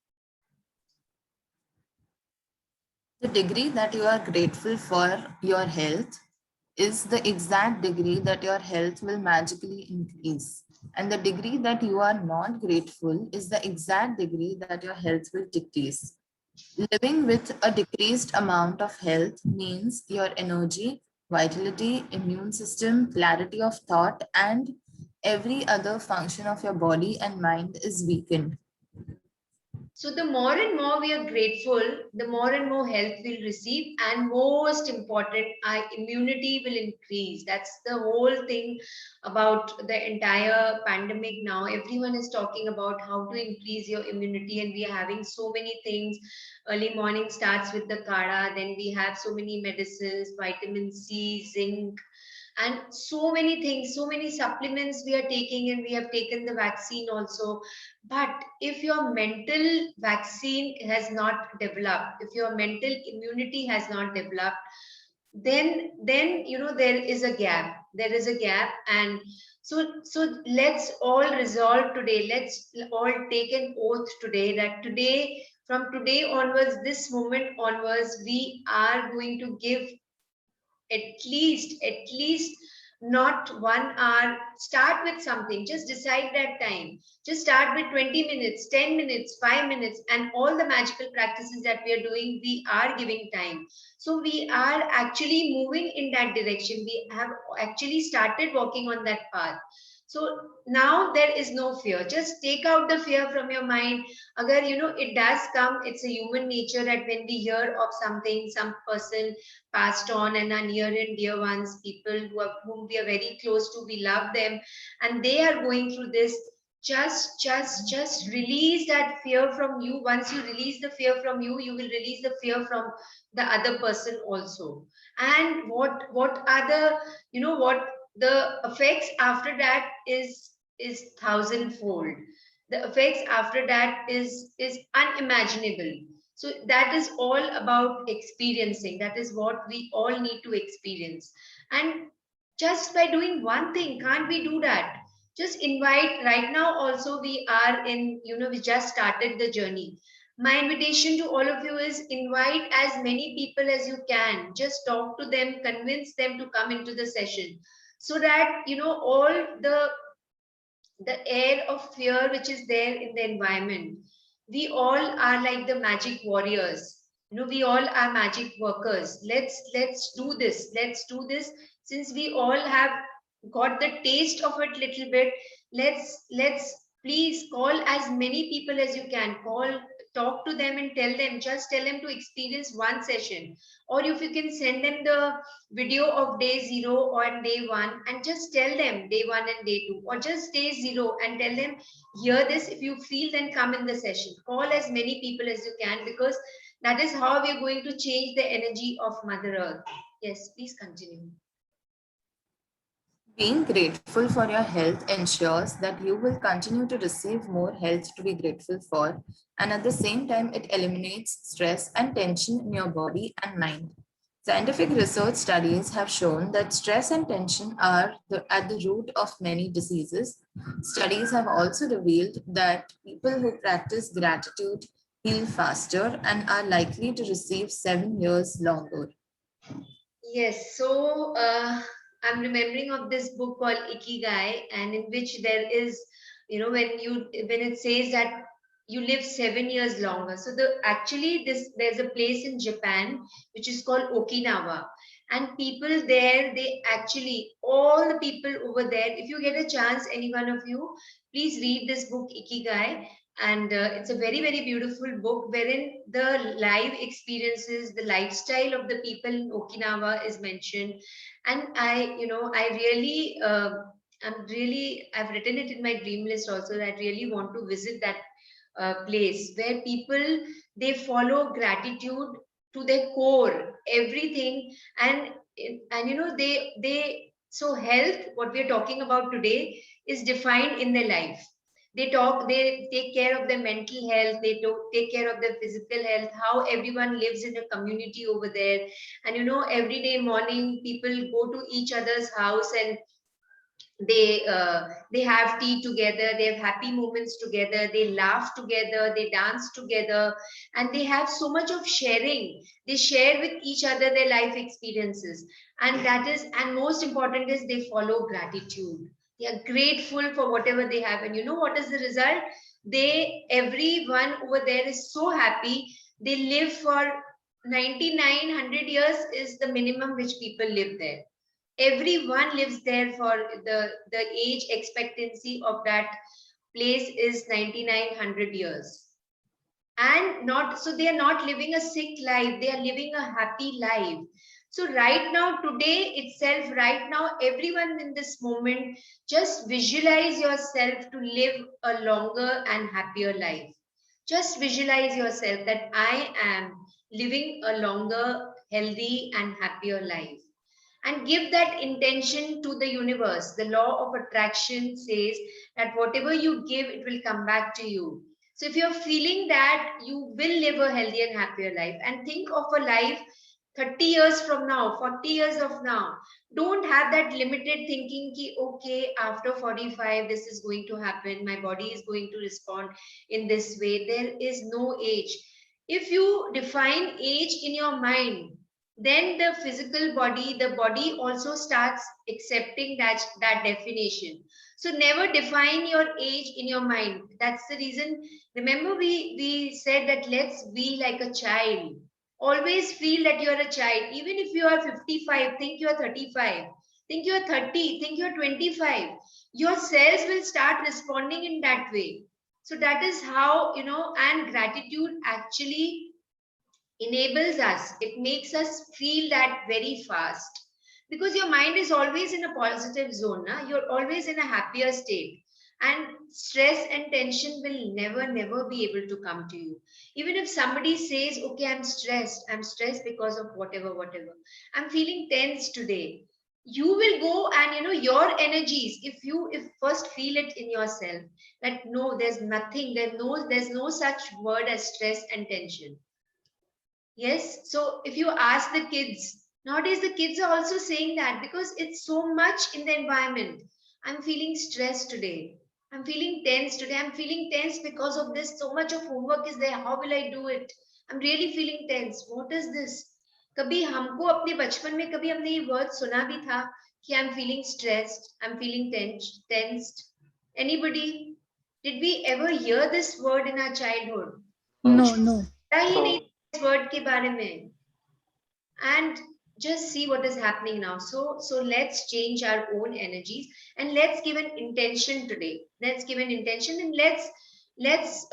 The degree that you are grateful for your health is the exact degree that your health will magically increase. And the degree that you are not grateful is the exact degree that your health will decrease. Living with a decreased amount of health means your energy, vitality, immune system, clarity of thought, and every other function of your body and mind is weakened. So the more and more we are grateful, the more and more health we'll receive, and most important, our immunity will increase. That's the whole thing about the entire pandemic now. Everyone is talking about how to increase your immunity, and we are having so many things. Early morning starts with the kada, then we have so many medicines, vitamin C, zinc, and so many things, so many supplements we are taking, and we have taken the vaccine also. But if your mental vaccine has not developed, if your mental immunity has not developed, then you know there is a gap. There is a gap, and so let's all resolve today. Let's all take an oath today that today, from today onwards, this moment onwards, we are going to give at least not 1 hour. Start with something, just decide that time, just start with 20 minutes, 10 minutes, 5 minutes, and all the magical practices that we are doing, we are giving time. So we are actually moving in that direction. We have actually started walking on that path. So now there is no fear. Just take out the fear from your mind. Agar, you know, it does come, it's a human nature that when we hear of something, some person passed on, and our near and dear ones, people whom we are very close to, we love them, and they are going through this, just release that fear from you. Once you release the fear from you, you will release the fear from the other person also. And what are the, you know, what the effects after that is thousandfold. The effects after that is unimaginable. So that is all about experiencing. That is what we all need to experience. And just by doing one thing, can't we do that? Just invite. Right now also we are in, you know, we just started the journey. My invitation to all of you is invite as many people as you can. Just talk to them, convince them to come into the session, so that, you know, all the air of fear which is there in the environment, we all are like the magic warriors. We all are magic workers. Let's do this. Let's do this. Since we all have got the taste of it little bit, let's please call as many people as you can. Talk to them and just tell them to experience one session. Or if you can send them the video of day 0 or day 1 and just tell them day 1 and day 2, or just day 0 and tell them, hear this. If you feel, then come in the session. Call as many people as you can, because that is how we're going to change the energy of Mother Earth. Yes, please continue. Being grateful for your health ensures that you will continue to receive more health to be grateful for, and at the same time, it eliminates stress and tension in your body and mind. Scientific research studies have shown that stress and tension are at the root of many diseases. Studies have also revealed that people who practice gratitude heal faster and are likely to receive 7 years longer. Yes, so I'm remembering of this book called Ikigai, and in which there is, when it says that you live 7 years longer. So there's a place in Japan which is called Okinawa, and people there, they actually, all the people over there, if you get a chance, any one of you, please read this book Ikigai. And it's a very, very beautiful book wherein the live experiences, the lifestyle of the people in Okinawa is mentioned. And I've written it in my dream list also, that I really want to visit that place where people, they follow gratitude to their core, everything. So health, what we're talking about today, is defined in their life. They take care of their mental health, they take care of their physical health, how everyone lives in a community over there. And every day morning people go to each other's house, and they have tea together, they have happy moments together, they laugh together, they dance together, and they have so much of sharing. They share with each other their life experiences, and most important is they follow gratitude. They are grateful for whatever they have, and what is the result? Everyone over there is so happy. They live for 9900 years is the minimum which people live there. Everyone lives there for the age expectancy of that place is 9900 years. And not so they are not living a sick life, they are living a happy life. So right now, today itself, right now, everyone in this moment, just visualize yourself to live a longer and happier life. Just visualize yourself that I am living a longer, healthy and happier life, and give that intention to the universe. The law of attraction says that whatever you give, it will come back to you. So if you're feeling that, you will live a healthy and happier life, and think of a life 30 years from now, 40 years of now. Don't have that limited thinking ki, okay, after 45 this is going to happen, my body is going to respond in this way. There is no age. If you define age in your mind, then the physical body, the body also starts accepting that definition. So never define your age in your mind. That's the reason. Remember, we said that let's be like a child. Always feel that you're a child. Even if you are 55, think you're 35. Think you're 30, think you're 25. Your cells will start responding in that way. So that is how, and gratitude actually enables us. It makes us feel that very fast, because your mind is always in a positive zone. You're always in a happier state, and stress and tension will never be able to come to you. Even if somebody says, okay, I'm stressed because of whatever, I'm feeling tense today, you will go and your energies, if first feel it in yourself that no, there's nothing, there's no such word as stress and tension. Yes, so if you ask the kids, nowadays the kids are also saying that, because it's so much in the environment. I'm feeling stressed today. I'm feeling tense today. I'm feeling tense because of this. So much of homework is there. How will I do it? I'm really feeling tense. What is this? कभी हमको अपने बचपन में कभी हमने ये word सुना भी था कि I'm feeling stressed, I'm feeling tensed. Anybody? Did we ever hear this word in our childhood? No, no. पता ही So- नहीं इस word के बारे में. And just see what is happening now. So let's change our own energies and let's give an intention today. Let's give an intention and let's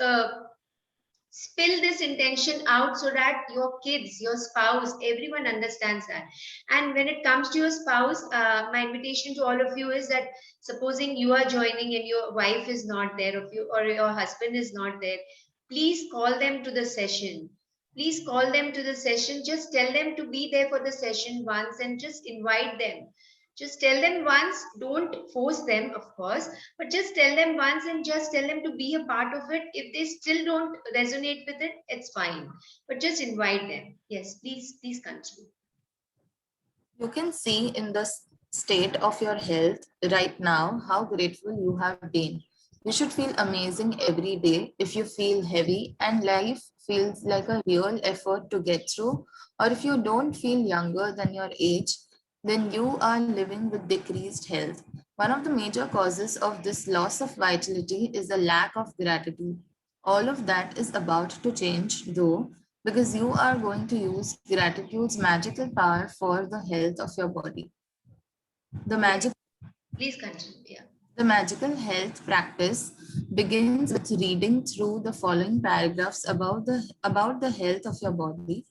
spill this intention out so that your kids, your spouse, everyone understands that. And when it comes to your spouse, my invitation to all of you is that supposing you are joining and your wife is not there, or your husband is not there, please call them to the session. Please call them to the session. Just tell them to be there for the session once and just invite them. Just tell them once, don't force them, of course, but just tell them once and just tell them to be a part of it. If they still don't resonate with it, it's fine, but just invite them. Yes, please continue. You can see in the state of your health right now how grateful you have been. You should feel amazing every day. If you feel heavy and life feels like a real effort to get through, or if you don't feel younger than your age, then you are living with decreased health. One of the major causes of this loss of vitality is a lack of gratitude. All of that is about to change, though, because you are going to use gratitude's magical power for the health of your body. The magic Please continue. Yeah. the magical health practice begins with reading through the following paragraphs about the health of your body.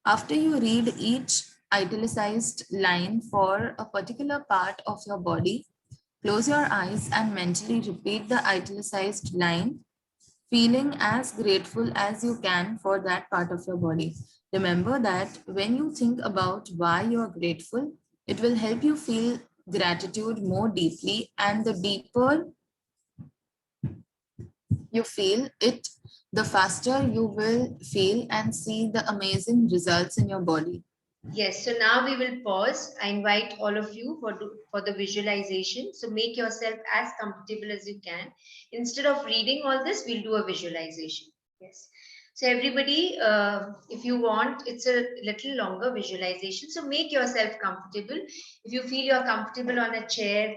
After you read each italicized line for a particular part of your body, close your eyes and mentally repeat the italicized line, feeling as grateful as you can for that part of your body. Remember that when you think about why you're grateful, it will help you feel gratitude more deeply, and the deeper you feel it, the faster you will feel and see the amazing results in your body. Yes, so now we will pause. I invite all of you for the visualization. So make yourself as comfortable as you can. Instead of reading all this, we'll do a visualization. Yes. So everybody, if you want, it's a little longer visualization. So make yourself comfortable. If you feel you're comfortable on a chair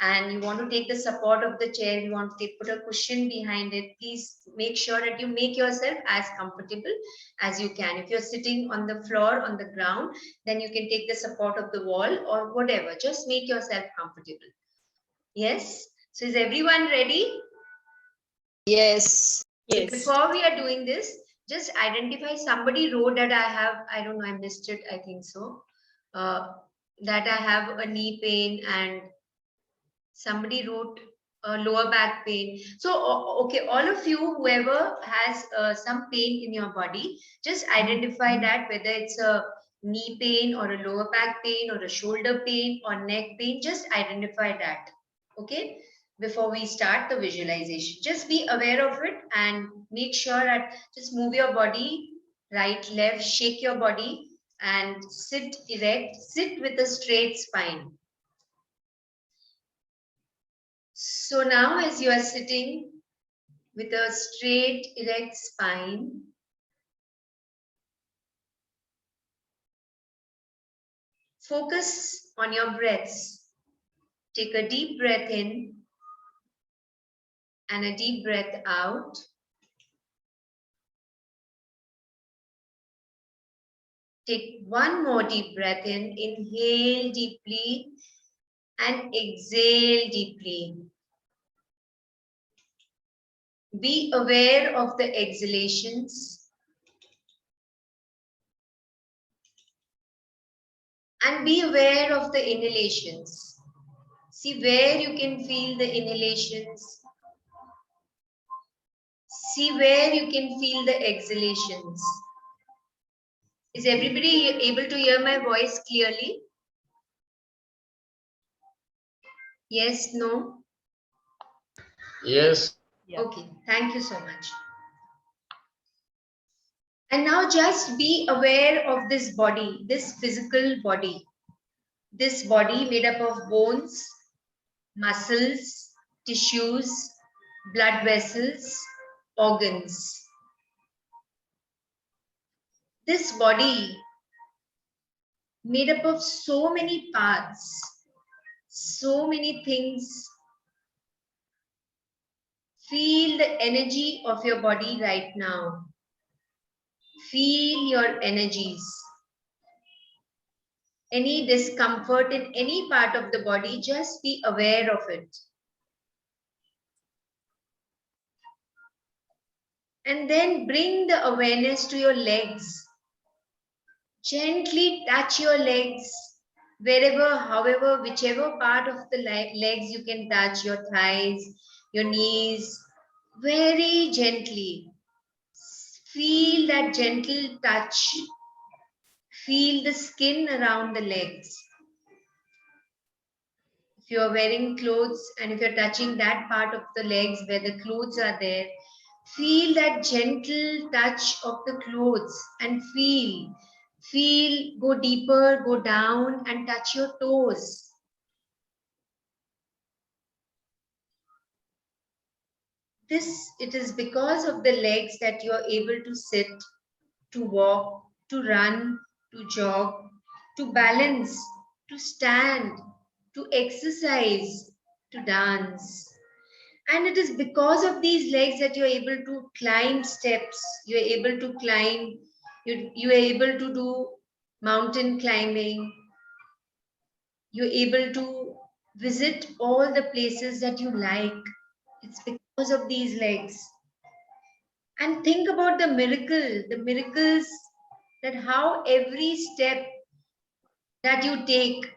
and you want to take the support of the chair, you want to put a cushion behind it, please make sure that you make yourself as comfortable as you can. If you're sitting on the floor, on the ground, then you can take the support of the wall or whatever. Just make yourself comfortable. Yes. So is everyone ready? Yes. So before we are doing this, just identify. Somebody wrote that I don't know, I missed it, I think so. That I have a knee pain, and somebody wrote lower back pain. So, okay, all of you, whoever has some pain in your body, just identify that, whether it's a knee pain or a lower back pain or a shoulder pain or neck pain, just identify that. Okay, before we start the visualization, just be aware of it and make sure that just move your body right, left, shake your body and sit erect, sit with a straight spine. So now as you are sitting with a straight, erect spine, focus on your breaths. Take a deep breath in and a deep breath out. Take one more deep breath in, inhale deeply and exhale deeply. Be aware of the exhalations and be aware of the inhalations. See where you can feel the inhalations. See where you can feel the exhalations. Is everybody able to hear my voice clearly? Yes, no? Yes. Yeah. Okay, thank you so much. And now just be aware of this body, this physical body. This body made up of bones, muscles, tissues, blood vessels, organs. This body made up of so many parts, so many things Feel the energy of your body right now. Feel your energies. Any discomfort in any part of the body, just be aware of it. And then bring the awareness to your legs. Gently touch your legs, wherever, however, whichever part of the legs you can touch, your thighs, your knees, very gently. Feel that gentle touch. Feel the skin around the legs. If you are wearing clothes and if you're touching that part of the legs where the clothes are there, feel that gentle touch of the clothes and feel, go deeper, go down and touch your toes. It is because of the legs that you are able to sit, to walk, to run, to jog, to balance, to stand, to exercise, to dance. And it is because of these legs that you're able to climb steps, you're able to climb, you're able to do mountain climbing, you're able to visit all the places that you like. It's because of these legs. And think about the miracles that how every step that you take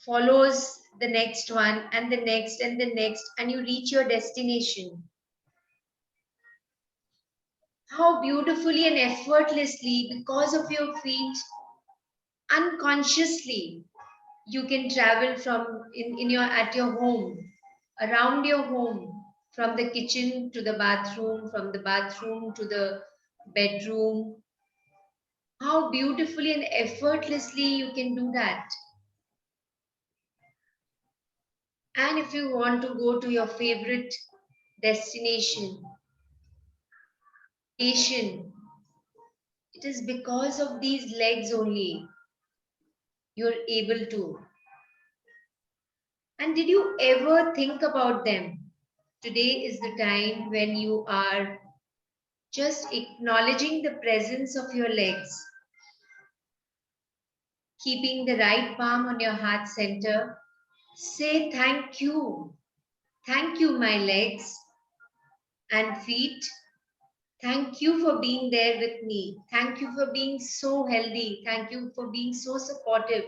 follows the next one and the next and the next, and you reach your destination. How beautifully and effortlessly, because of your feet, unconsciously, you can travel from at your home, around your home, from the kitchen to the bathroom, from the bathroom to the bedroom. How beautifully and effortlessly you can do that. And if you want to go to your favorite destination, it is because of these legs only you're able to. And did you ever think about them? Today is the time when you are just acknowledging the presence of your legs, keeping the right palm on your heart center. Say thank you. Thank you, my legs and feet. Thank you for being there with me. Thank you for being so healthy. Thank you for being so supportive.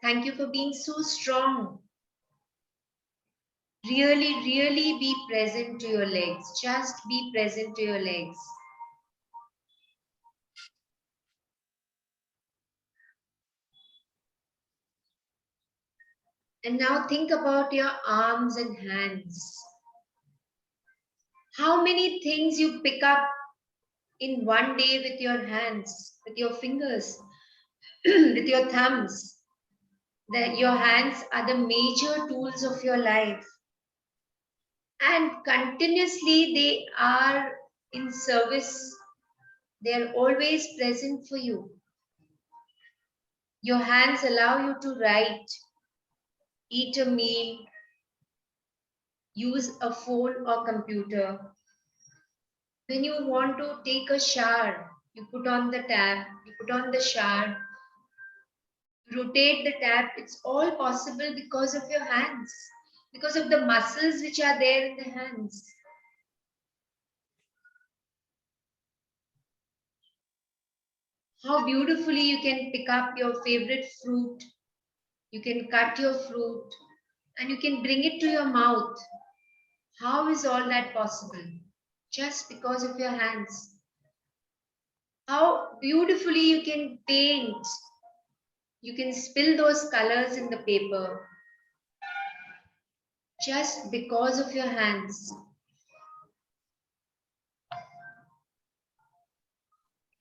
Thank you for being so strong. Really, really be present to your legs. Just be present to your legs. And now think about your arms and hands. How many things you pick up in one day with your hands, with your fingers, with your thumbs. Your hands are the major tools of your life. And continuously they are in service. They are always present for you. Your hands allow you to write, eat a meal, use a phone or computer. When you want to take a shower, you put on the tap, you put on the shower, rotate the tap. It's all possible because of your hands, because of the muscles which are there in the hands. How beautifully you can pick up your favorite fruit. You can cut your fruit and you can bring it to your mouth. How is all that possible? Just because of your hands. How beautifully you can paint. You can spill those colors in the paper. Just because of your hands.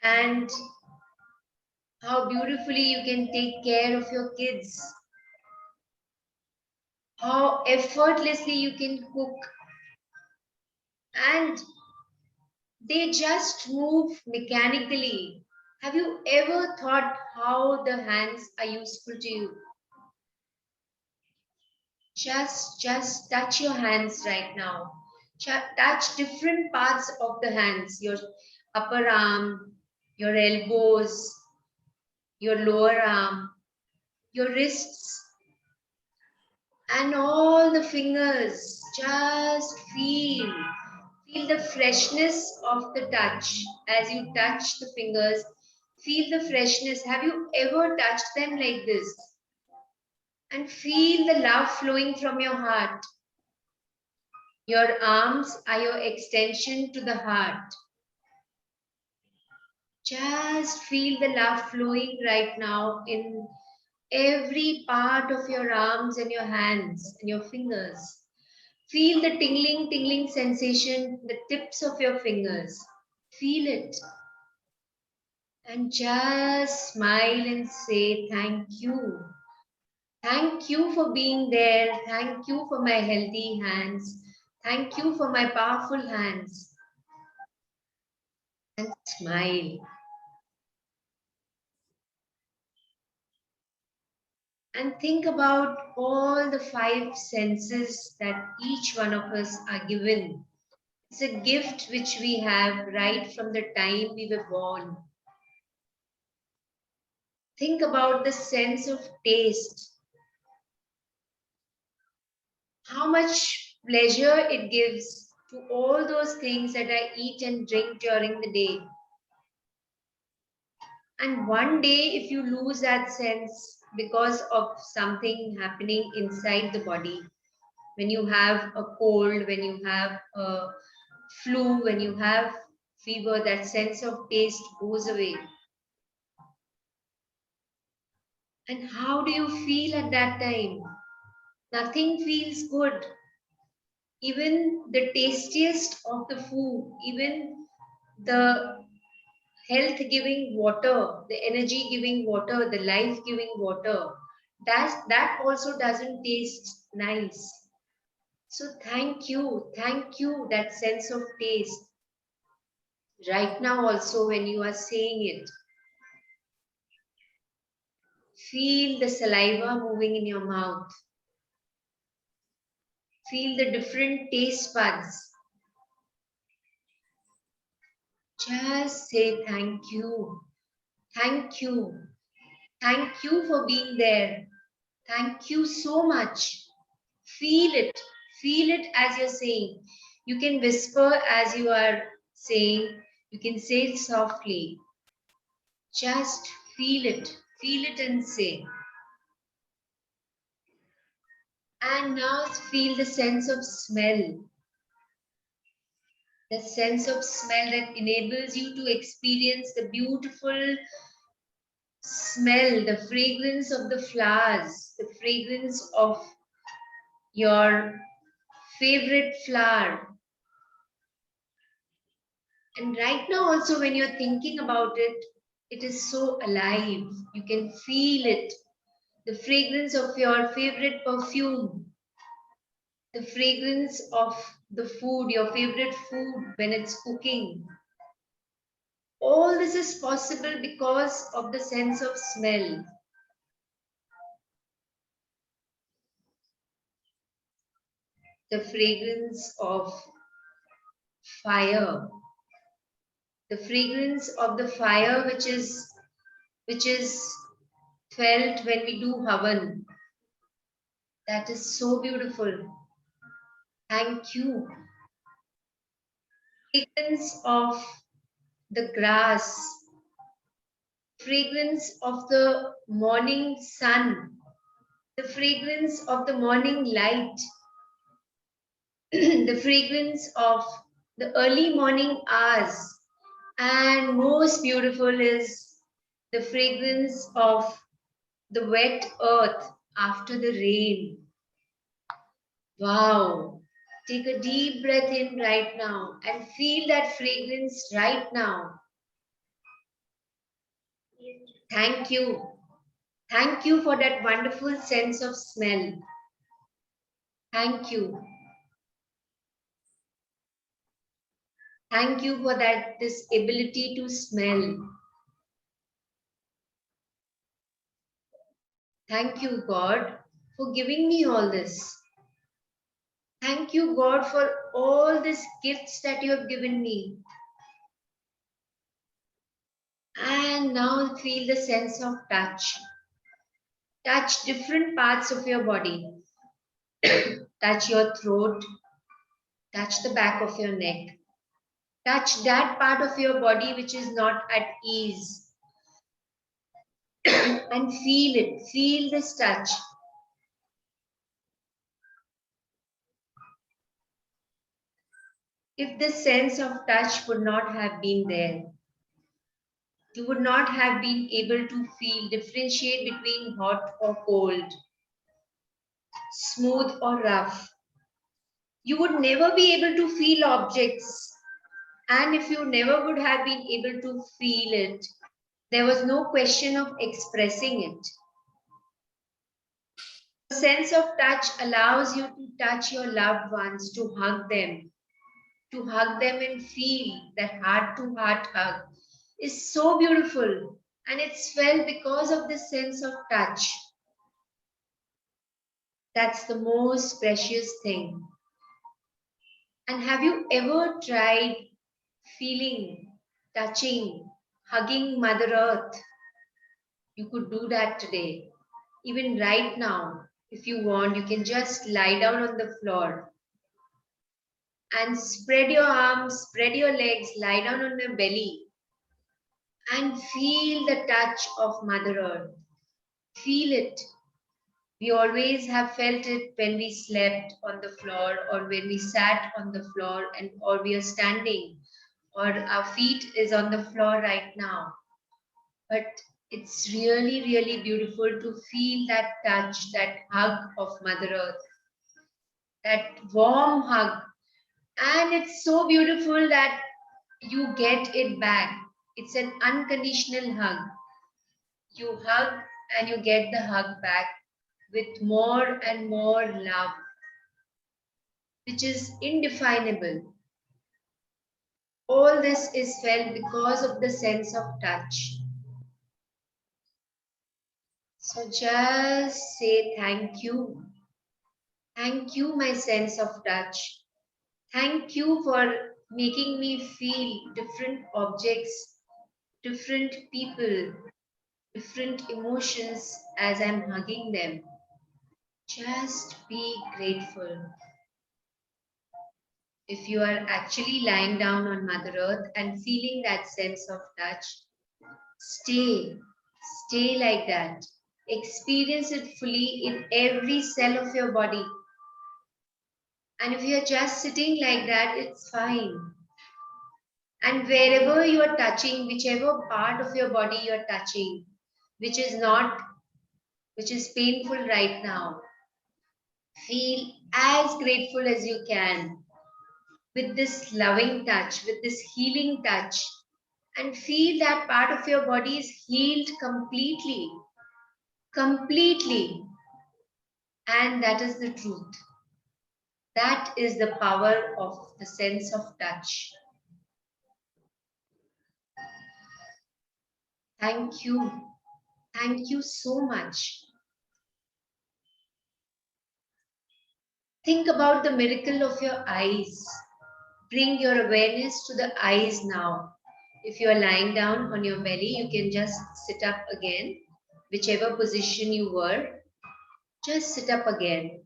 And how beautifully you can take care of your kids. How effortlessly you can cook. And they just move mechanically. Have you ever thought how the hands are useful to you? Just touch your hands right now. Touch different parts of the hands, your upper arm, your elbows, your lower arm, your wrists, and all the fingers. Just feel the freshness of the touch. As you touch the fingers, feel the freshness. Have you ever touched them like this? And feel the love flowing from your heart. Your arms are your extension to the heart. Just feel the love flowing right now in every part of your arms and your hands and your fingers. Feel the tingling sensation, the tips of your fingers. Feel it. And just smile and say thank you. Thank you for being there. Thank you for my healthy hands. Thank you for my powerful hands. And smile. And think about all the 5 senses that each one of us are given. It's a gift which we have right from the time we were born. Think about the sense of taste. How much pleasure it gives to all those things that I eat and drink during the day. And one day, if you lose that sense because of something happening inside the body, when you have a cold, when you have a flu, when you have fever, that sense of taste goes away. And how do you feel at that time? Nothing feels good. Even the tastiest of the food, even the health-giving water, the energy-giving water, the life-giving water, that also doesn't taste nice. So thank you, that sense of taste. Right now also when you are saying it, feel the saliva moving in your mouth. Feel the different taste buds. Just say thank you. Thank you. Thank you for being there. Thank you so much. Feel it. Feel it as you're saying. You can whisper as you are saying. You can say it softly. Just feel it. Feel it and say. And now feel the sense of smell. The sense of smell that enables you to experience the beautiful smell, the fragrance of the flowers, the fragrance of your favorite flower. And right now also when you're thinking about it, it is so alive. You can feel it. The fragrance of your favorite perfume, the fragrance of the food, your favorite food when it's cooking. All this is possible because of the sense of smell. The fragrance of fire. The fragrance of the fire which is felt when we do Havan. That is so beautiful. Thank you. Fragrance of the grass. Fragrance of the morning sun. The fragrance of the morning light. The fragrance of the early morning hours. And most beautiful is the fragrance of the wet earth after the rain. Wow. Take a deep breath in right now and feel that fragrance right now. Thank you. Thank you for that wonderful sense of smell. Thank you. Thank you for this ability to smell. Thank you, God, for giving me all this. Thank you, God, for all these gifts that you have given me. And now feel the sense of touch. Touch different parts of your body. Touch your throat. Touch the back of your neck. Touch that part of your body which is not at ease. And feel it. Feel this touch. If this sense of touch would not have been there, you would not have been able to differentiate between hot or cold, smooth or rough. You would never be able to feel objects. And if you never would have been able to feel it, there was no question of expressing it. The sense of touch allows you to touch your loved ones, to hug them and feel that heart-to-heart hug is so beautiful, and it's felt because of this sense of touch. That's the most precious thing. And have you ever tried feeling, touching, hugging Mother Earth? You could do that today. Even right now, if you want, you can just lie down on the floor and spread your arms, spread your legs, lie down on your belly and feel the touch of Mother Earth. Feel it. We always have felt it when we slept on the floor or when we sat on the floor or we are standing or our feet is on the floor right now. But it's really, really beautiful to feel that touch, that hug of Mother Earth, that warm hug. And it's so beautiful that you get it back. It's an unconditional hug. You hug and you get the hug back with more and more love, which is indefinable. All this is felt because of the sense of touch. So just say thank you. Thank you, my sense of touch. Thank you for making me feel different objects, different people, different emotions as I'm hugging them. Just be grateful. If you are actually lying down on Mother Earth and feeling that sense of touch, stay like that. Experience it fully in every cell of your body. And if you're just sitting like that, it's fine. And wherever you are touching, whichever part of your body you're touching, which is painful right now, feel as grateful as you can with this loving touch, with this healing touch, and feel that part of your body is healed completely. Completely. And that is the truth. That is the power of the sense of touch. Thank you. Thank you so much. Think about the miracle of your eyes. Bring your awareness to the eyes now. If you are lying down on your belly, you can just sit up again. Whichever position you were, just sit up again.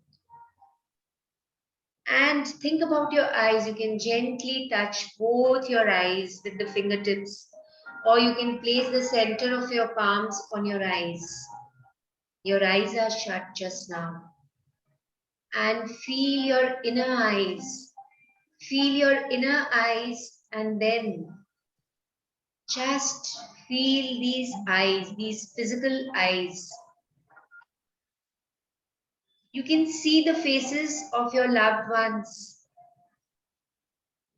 And think about your eyes. You can gently touch both your eyes with the fingertips, or you can place the center of your palms on your eyes. Your eyes are shut just now. And feel your inner eyes. Feel your inner eyes and then just feel these eyes, these physical eyes. You can see the faces of your loved ones.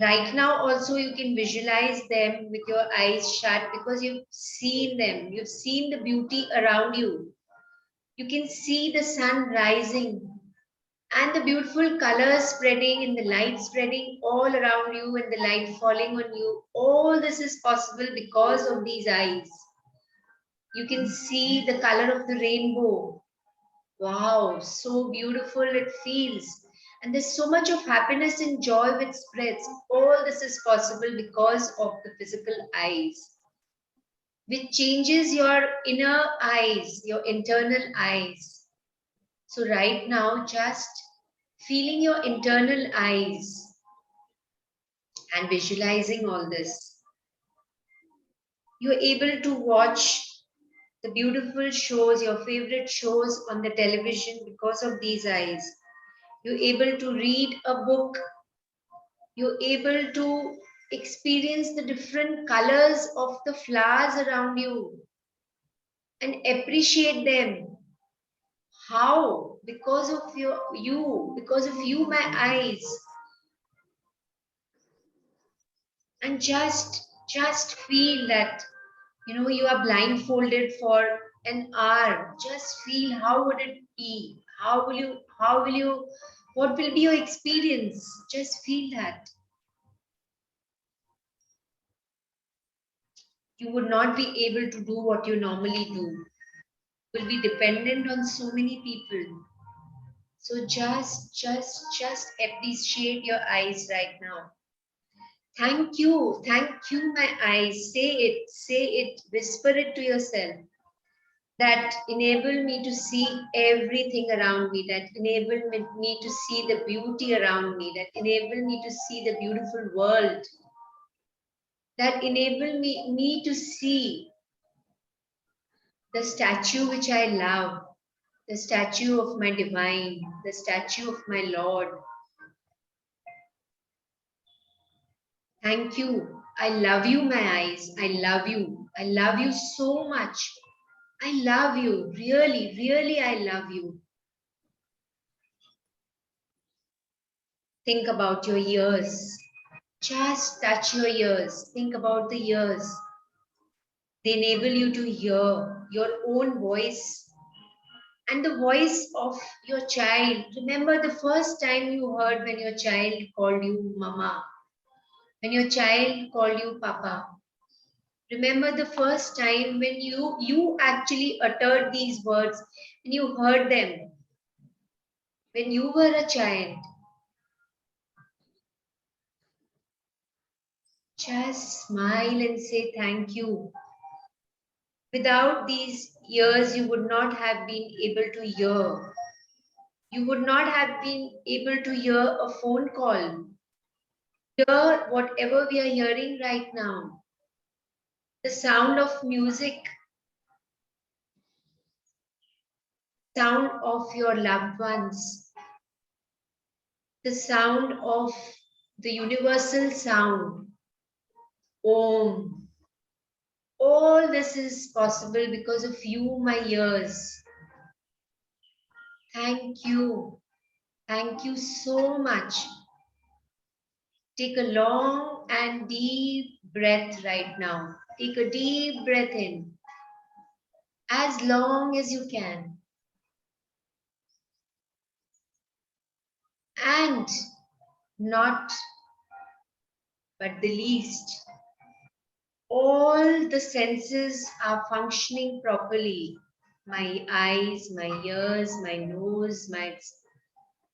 Right now also you can visualize them with your eyes shut because you've seen them. You've seen the beauty around you. You can see the sun rising and the beautiful colors spreading and the light spreading all around you and the light falling on you. All this is possible because of these eyes. You can see the color of the rainbow. Wow, so beautiful it feels. And there's so much of happiness and joy which spreads. All this is possible because of the physical eyes, which changes your inner eyes, your internal eyes. So right now, just feeling your internal eyes and visualizing all this, you're able to watch the beautiful shows, your favorite shows on the television because of these eyes. You're able to read a book. You're able to experience the different colors of the flowers around you and appreciate them. How? Because of because of you, my eyes. And just feel that, you are blindfolded for an hour. Just feel how would it be? What will be your experience? Just feel that. You would not be able to do what you normally do. You will be dependent on so many people. So just appreciate your eyes right now. Thank you, my eyes. Say it, whisper it to yourself. That enable me to see everything around me, that enable me to see the beauty around me, that enable me to see the beautiful world, that enable me to see the statue which I love, the statue of my divine, the statue of my Lord. Thank you. I love you, my eyes. I love you. I love you so much. I love you. Really, really, I love you. Think about your ears. Just touch your ears. Think about the ears. They enable you to hear your own voice and the voice of your child. Remember the first time you heard when your child called you mama, when your child called you papa. Remember the first time when you actually uttered these words, when you heard them, when you were a child. Just smile and say thank you. Without these ears, you would not have been able to hear. You would not have been able to hear a phone call. Hear whatever we are hearing right now. The sound of music, sound of your loved ones, the sound of the universal sound, Om. All this is possible because of you, my ears. Thank you. Thank you so much. Take a long and deep breath right now. Take a deep breath in, as long as you can. And not but the least, all the senses are functioning properly. My eyes, my ears, my nose, my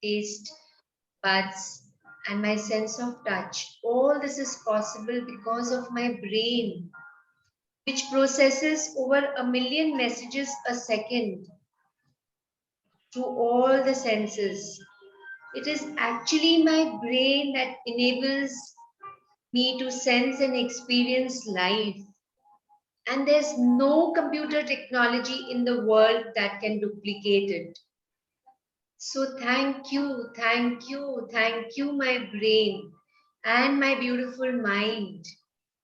taste buds, and my sense of touch. All this is possible because of my brain, which processes over 1 million messages a second to all the senses. It is actually my brain that enables me to sense and experience life. And there's no computer technology in the world that can duplicate it. So thank you, my brain and my beautiful mind.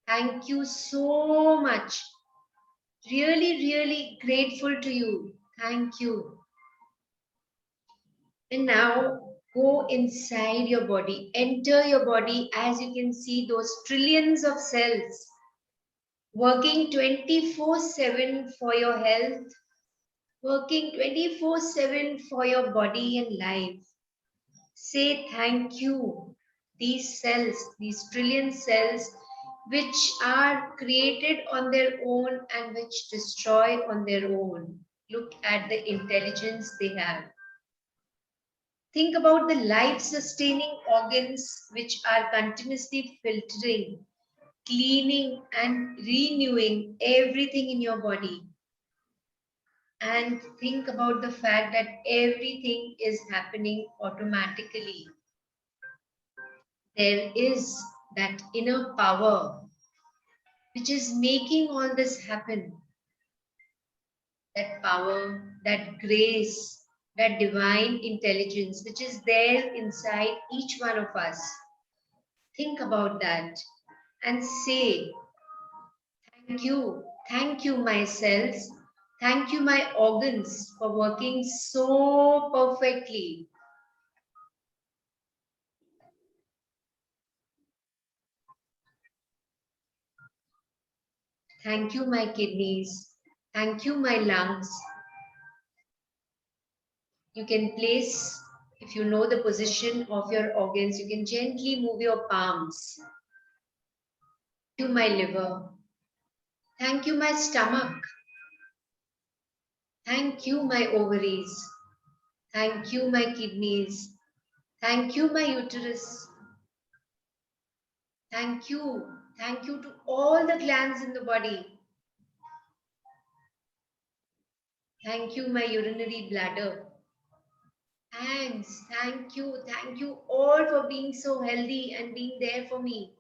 Thank you so much. Really, really grateful to you. Thank you. And now go inside your body, enter your body. As you can see, those trillions of cells working 24/7 for your health, working 24/7 for your body and life. Say thank you. These cells, these trillion cells, which are created on their own and which destroy on their own. Look at the intelligence they have. Think about the life-sustaining organs which are continuously filtering, cleaning and renewing everything in your body. And think about the fact that everything is happening automatically. There is that inner power which is making all this happen. That power, that grace, that divine intelligence which is there inside each one of us. Think about that and say, thank you, my cells, thank you, my organs, for working so perfectly. Thank you, my kidneys. Thank you, my lungs. You can place, if you know the position of your organs, you can gently move your palms. Thank you, my liver. Thank you, my stomach. Thank you, my ovaries. Thank you, my kidneys. Thank you, my uterus. Thank you. Thank you to all the glands in the body. Thank you, my urinary bladder. Thanks. Thank you all for being so healthy and being there for me.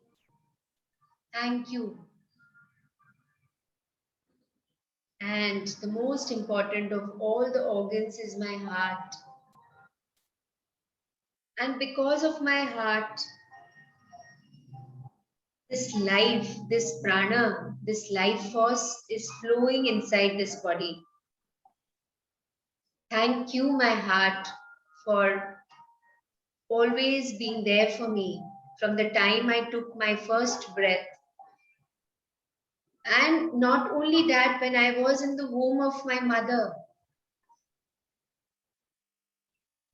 Thank you. And the most important of all the organs is my heart. And because of my heart, this life, this prana, this life force is flowing inside this body. Thank you, my heart, for always being there for me from the time I took my first breath. And not only that, when I was in the womb of my mother,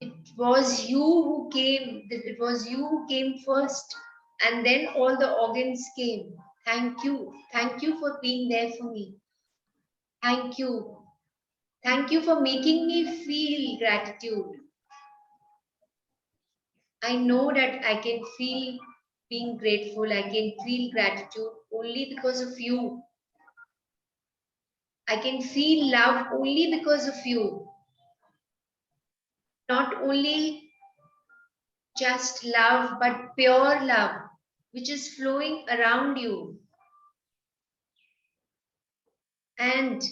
it was you who came first, and then all the organs came. Thank you for being there for me. Thank you for making me feel gratitude. I know that I can feel being grateful, I can feel gratitude only because of you. I can feel love only because of you. Not only just love, but pure love, which is flowing around you. And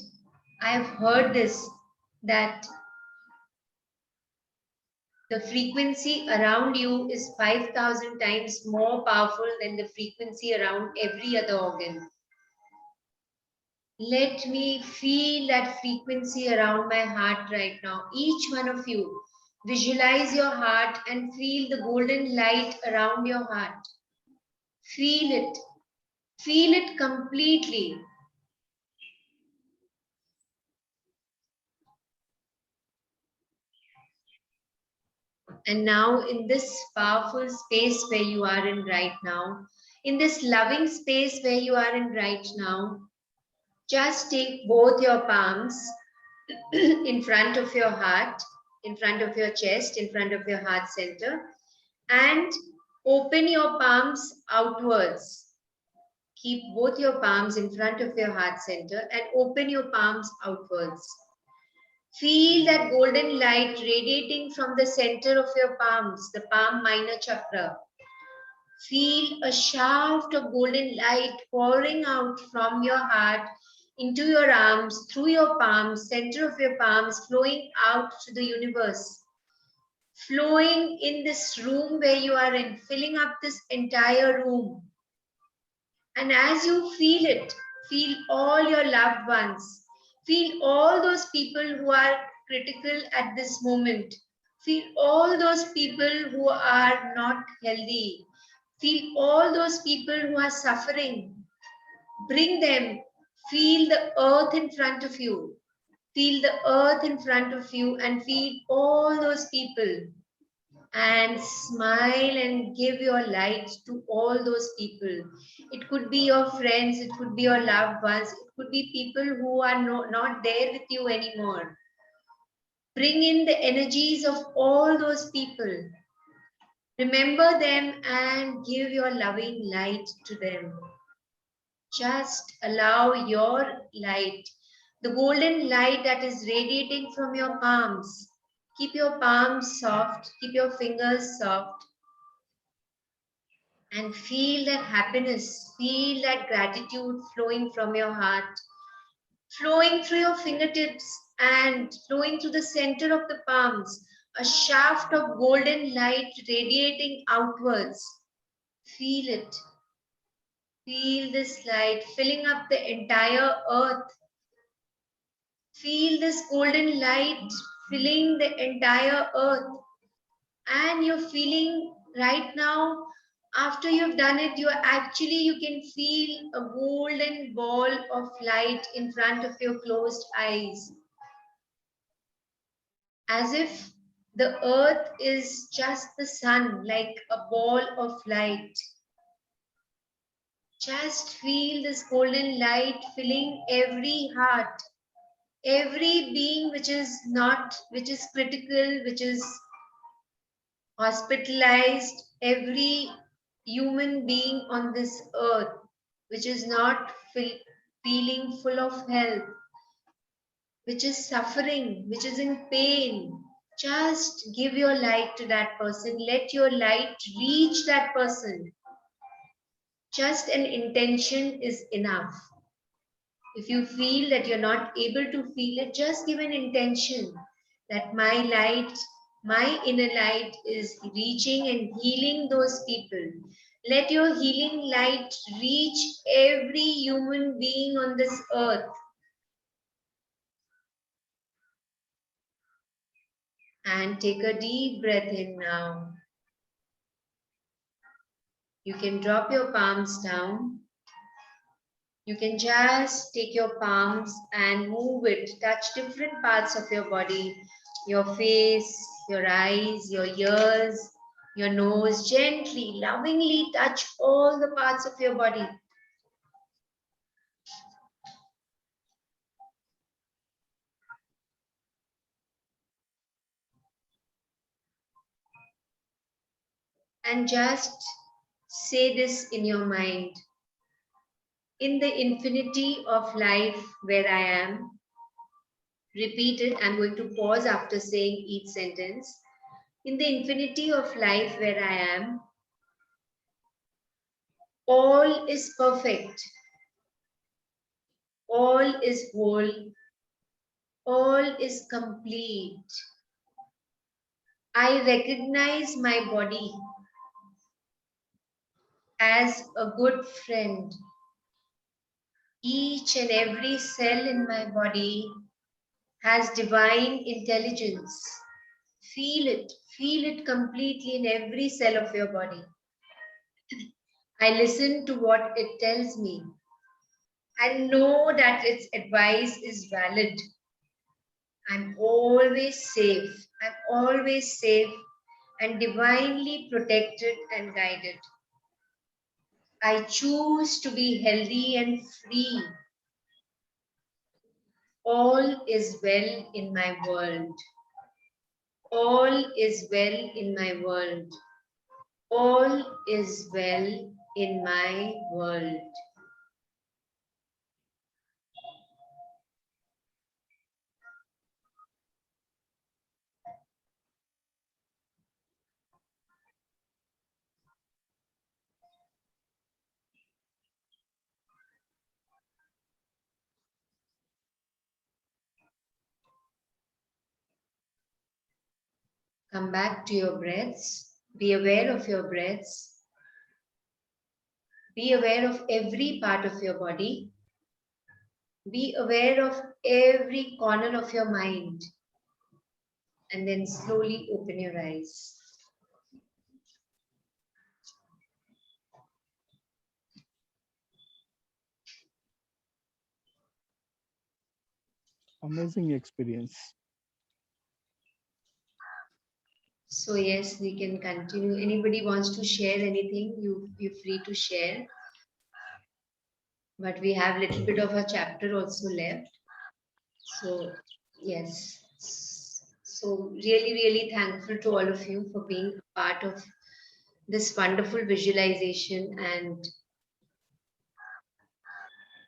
I have heard this, that the frequency around you is 5,000 times more powerful than the frequency around every other organ. Let me feel that frequency around my heart right now. Each one of you, visualize your heart and feel the golden light around your heart. Feel it completely. And now in this powerful space where you are in right now, in this loving space where you are in right now, just take both your palms in front of your heart, in front of your chest, in front of your heart center, and open your palms outwards. Keep both your palms in front of your heart center and open your palms outwards. Feel that golden light radiating from the center of your palms, the palm minor chakra. Feel a shaft of golden light pouring out from your heart into your arms, through your palms, center of your palms, flowing out to the universe. Flowing in this room where you are in, filling up this entire room. And as you feel it, feel all your loved ones. Feel all those people who are critical at this moment. Feel all those people who are not healthy. Feel all those people who are suffering. Bring them. Feel the earth in front of you. Feel the earth in front of you and feel all those people. And smile and give your light to all those people. It could be your friends, it could be your loved ones, it could be people who are not there with you anymore. Bring in the energies of all those people. Remember them and give your loving light to them. Just allow your light, the golden light that is radiating from your palms. Keep your palms soft, keep your fingers soft, and feel that happiness, feel that gratitude flowing from your heart, flowing through your fingertips and flowing through the center of the palms, a shaft of golden light radiating outwards. Feel it. Feel this light filling up the entire earth. Feel this golden light filling the entire earth. And you're feeling right now, after you've done it, you can feel a golden ball of light in front of your closed eyes. As if the earth is just the sun, like a ball of light. Just feel this golden light filling every heart, every being which is critical, which is hospitalized, every human being on this earth which is not feeling full of health, which is suffering, which is in pain. Just give your light to that person. Let your light reach that person. Just an intention is enough. If you feel that you're not able to feel it, just give an intention that my light, my inner light is reaching and healing those people. Let your healing light reach every human being on this earth. And take a deep breath in now. You can drop your palms down. You can just take your palms and move it, touch different parts of your body, your face, your eyes, your ears, your nose. Gently, lovingly touch all the parts of your body. And just say this in your mind. In the infinity of life where I am, repeat it. I'm going to pause after saying each sentence. In the infinity of life where I am, all is perfect. All is whole. All is complete. I recognize my body as a good friend. Each and every cell in my body has divine intelligence. Feel it completely in every cell of your body. I listen to what it tells me and know that its advice is valid. I'm always safe. I'm always safe and divinely protected and guided. I choose to be healthy and free. All is well in my world. All is well in my world. All is well in my world. Come back to your breaths. Be aware of your breaths. Be aware of every part of your body. Be aware of every corner of your mind. And then slowly open your eyes. Amazing experience. So yes, we can continue. Anybody wants to share anything, you're free to share. But we have a little bit of a chapter also left. So yes. So really, really thankful to all of you for being a part of this wonderful visualization, and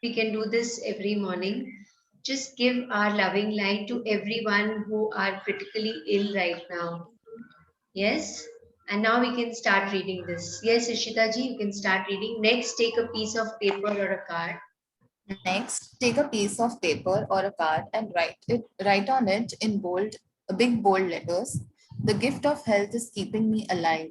we can do this every morning. Just give our loving light to everyone who are critically ill right now. Yes? And now we can start reading this. Yes, Ishita ji, you can start reading. Next, take a piece of paper or a card. Next, take a piece of paper or a card and write on it in big bold letters. The gift of health is keeping me alive.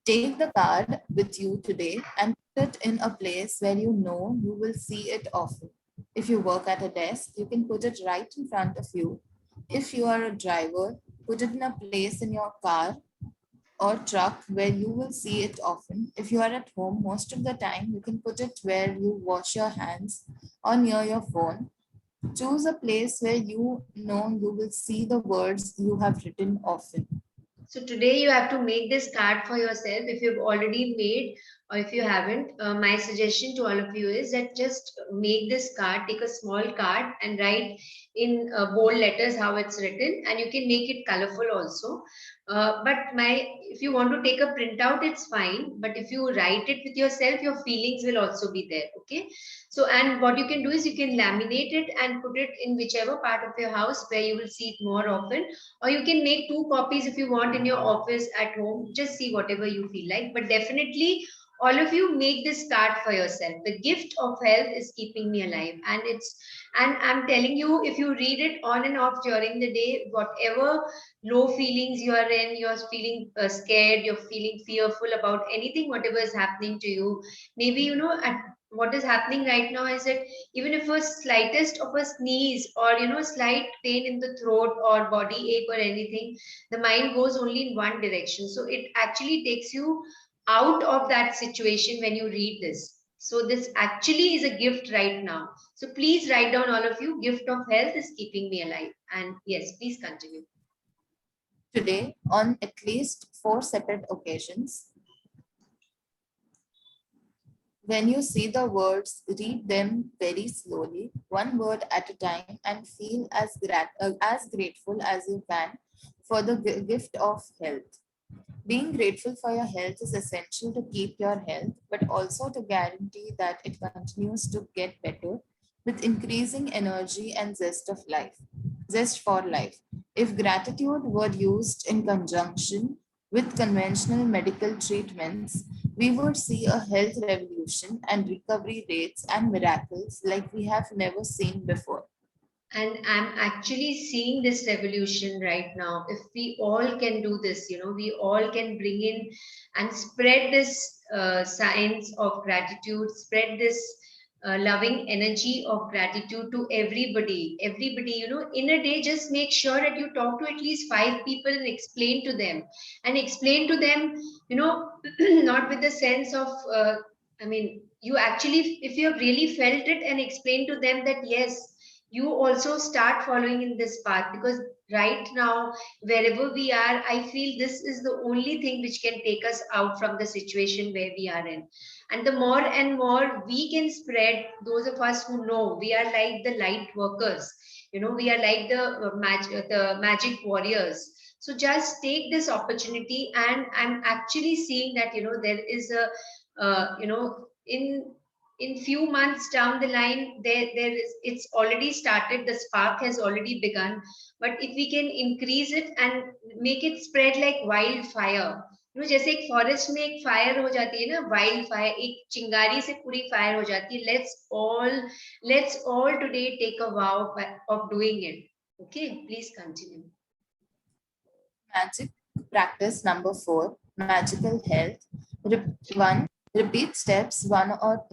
Take the card with you today and put it in a place where you know you will see it often. If you work at a desk, you can put it right in front of you. If you are a driver, put it in a place in your car or truck where you will see it often. If you are at home, most of the time you can put it where you wash your hands or near your phone. Choose a place where you know you will see the words you have written often. So today you have to make this card for yourself. If you've already made or if you haven't, my suggestion to all of you is that just make this card, take a small card and write in bold letters how it's written, and you can make it colorful also. If you want to take a printout, it's fine. But if you write it with yourself, your feelings will also be there. Okay. So, and what you can do is you can laminate it and put it in whichever part of your house where you will see it more often, or you can make 2 copies if you want in your office, at home. Just see whatever you feel like, but definitely all of you make this card for yourself. The gift of health is keeping me alive, and I'm telling you, if you read it on and off during the day, whatever low feelings you are in, you're feeling scared, you're feeling fearful about anything, whatever is happening to you, maybe what is happening right now is that even if a slightest of a sneeze or slight pain in the throat or body ache or anything, the mind goes only in one direction. So it actually takes you out of that situation when you read this. So this actually is a gift right now. So please write down, all of you, gift of health is keeping me alive. And yes, please continue. Today, on at least 4 separate occasions, when you see the words, read them very slowly, one word at a time, and feel as grateful as you can for the gift of health. Being grateful for your health is essential to keep your health, but also to guarantee that it continues to get better with increasing energy and zest for life. If gratitude were used in conjunction with conventional medical treatments, we would see a health revolution and recovery rates and miracles like we have never seen before. And I'm actually seeing this revolution right now. If we all can do this, we all can bring in and spread this science of gratitude, spread this loving energy of gratitude to everybody, in a day. Just make sure that you talk to at least 5 people and explain to them, not with the sense of you actually, if you have really felt it, and explain to them that yes, you also start following in this path, because right now, wherever we are, I feel this is the only thing which can take us out from the situation where we are in. And the more and more we can spread, those of us who know, we are like the light workers, we are like the magic warriors. So just take this opportunity, and I'm actually seeing that there is a in few months down the line, there is, it's already started, the spark has already begun. But if we can increase it and make it spread like wildfire, जैसे एक forest में एक fire हो जाती है ना, wild fire, एक चिंगारी से पूरी फायर हो जाती है. Let's all today take a vow of doing it. Okay, please continue. Magic practice number 4, magical health. 1. Repeat steps 1 to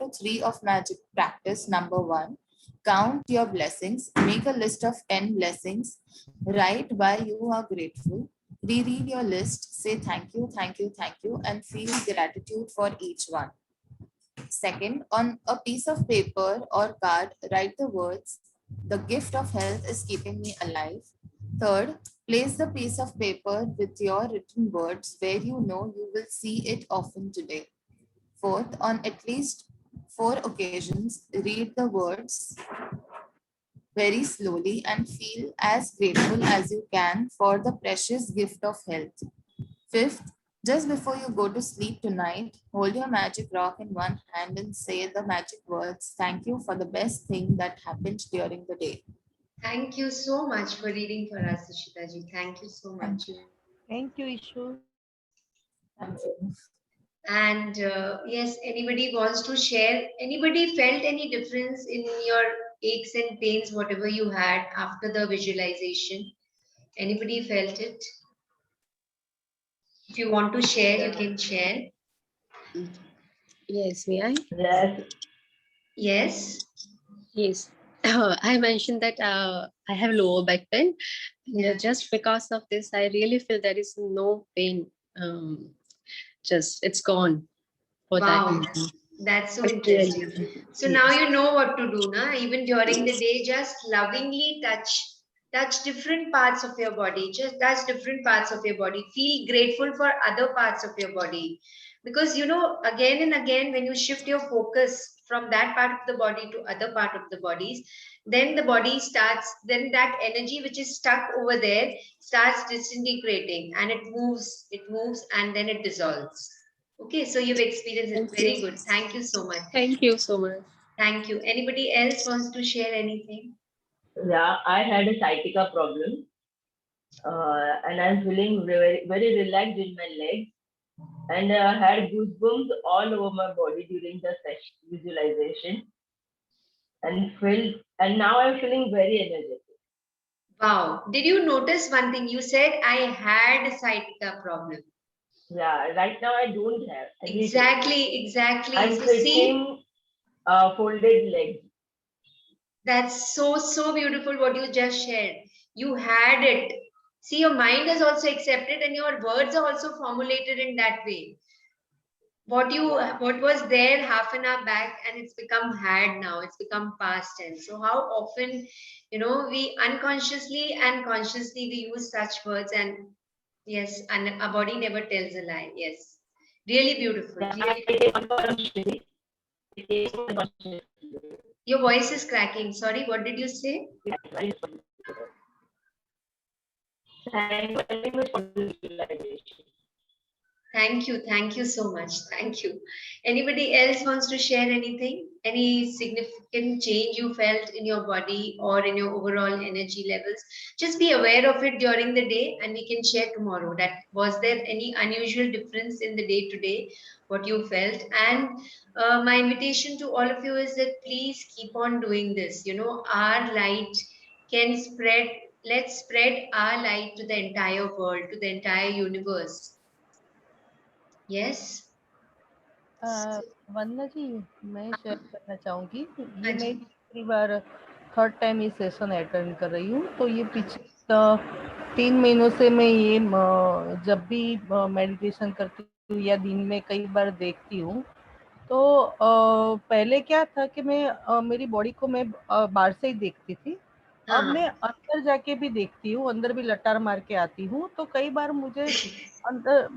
3 of magic practice number 1. Count your blessings. Make a list of 10 blessings. Write why you are grateful. Reread your list. Say thank you, thank you, thank you, and feel gratitude for each one. Second, on a piece of paper or card, write the words, the gift of health is keeping me alive. Third, place the piece of paper with your written words where you know you will see it often today. Fourth, on at least 4 occasions, read the words, very slowly and feel as grateful as you can for the precious gift of health. Fifth, just before you go to sleep tonight, hold your magic rock in one hand and say the magic words, thank you for the best thing that happened during the day. Thank you so much for reading for us, Ishita ji. Thank you so much. Thank you. Thank you, Ishu. Thank you. And yes, anybody wants to share? Anybody felt any difference in your aches and pains, whatever you had after the visualization? Anybody felt it? If you want to share, you can share. Yes, may I? Yes. Yes. Yes. I mentioned that I have lower back pain. Yeah. Just because of this, I really feel there is no pain. Just it's gone for that. Wow, that's so But interesting. really, So now yes. you know what to do, na? Even during the day, just lovingly touch different parts of your body. Just touch different parts of your body. Feel grateful for other parts of your body. Because you know, again and again, when you shift your focus from that part of the body to other part of the bodies, then the body starts, then that energy which is stuck over there starts disintegrating and it moves and then it dissolves. Okay, so you've experienced it. Thank Very you. good. Thank you so much. Thank you so much. Thank you. Anybody else wants to share anything? Yeah, I had a sciatica problem, and I'm feeling very, very relaxed in my legs, and I had goosebumps all over my body during the session visualization, and now I'm feeling very energetic. Wow. Did you notice one thing? You said I had a sciatica problem. Yeah, right now I don't have anything. Exactly. I'm So see, sitting folded legs. that's so beautiful what you just shared. You had it. See, your mind has also accepted and your words are also formulated in that way. What was there half an hour back and it's become had now, it's become past tense. So how often, we unconsciously and consciously we use such words, and yes, and our body never tells a lie. Yes, really beautiful, really. Unconsciously. It is unconsciously. Your voice is cracking. Sorry, what did you say? Thank you very much for the visualization. Thank you so much. Thank you. Anybody else wants to share anything? Any significant change you felt in your body or in your overall energy levels? Just be aware of it during the day and we can share tomorrow. That was there any unusual difference in the day to day, what you felt? And my invitation to all of you is that please keep on doing this. Our light can spread. Let's spread our light to the entire world, to the entire universe. Yes. वंदना जी, मैं share करना चाहूंगी। हाँ ये मैं जी। दूसरी बार third time ये session attend कर रही हूँ। तो ये पिछले 3 महीनों से मैं ये जब भी मेडिटेशन करती हूँ या दिन में कई बार देखती हूँ, तो पहले क्या था कि मैं मेरी बॉडी को मैं बाहर से ही देखती थी। अब मैं अंदर जाके भी देखती हूँ, अंदर भी लटार मार के आती हूँ। तो कई बार मुझे अंदर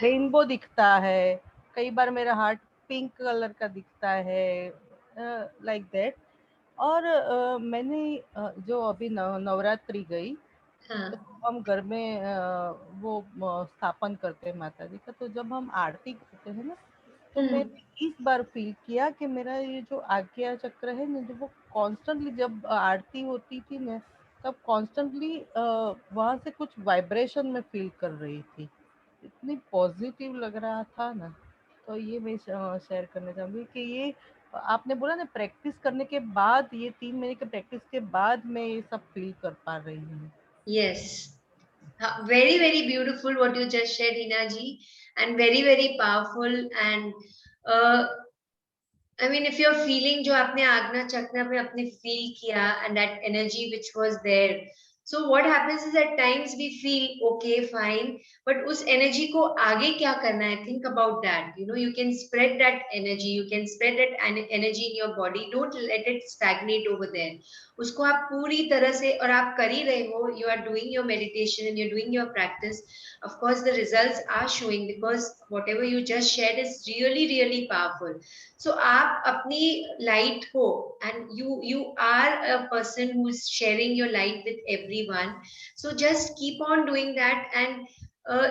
रेनबो दिखता है, कई बार मेरा हार्ट पिंक कलर का दिखता है, लाइक दैट। और मैंने जो अभी नवरात्रि गई, तो हम घर में वो स्थापन करते हैं माता जी का। तो जब हम आरती करते हैं ना, तो मैंने इस बार फील किया कि मेरा ये जो आज्ञा चक्र है ना, जो वो कॉन्स्टेंटली जब आरती होती थी ना, तब कॉन्स्टेंटली वहां से कुछ वाइब्रेशन में फील कर रही थी। इतनी पॉजिटिव लग रहा था ना। तो ये मैं शेयर करना चाहूंगी कि ये आपने बोला ना, प्रैक्टिस करने के बाद, ये 3 महीने के प्रैक्टिस के बाद मैं ये सब फील कर पा रही हूँ। Yes. Very beautiful what you just shared, Hina ji, and very powerful. And I mean, if you're feeling जो आपने आज्ञा चक्र में आपने feel किया and that energy which was there, So what happens is at times we feel okay, fine, but us energy ko aage kya karna hai? Think about that. You know, you can spread that energy, you can spread that energy in your body. Don't let it stagnate over there. उसको आप पूरी तरह से, और आप कर ही रहे हो, you are doing your meditation and you're doing your practice. Of course the results are showing, because whatever you just shared is really really powerful. So आप अपनी light को, and you are a person who is sharing your light with everyone, so just keep on doing that. And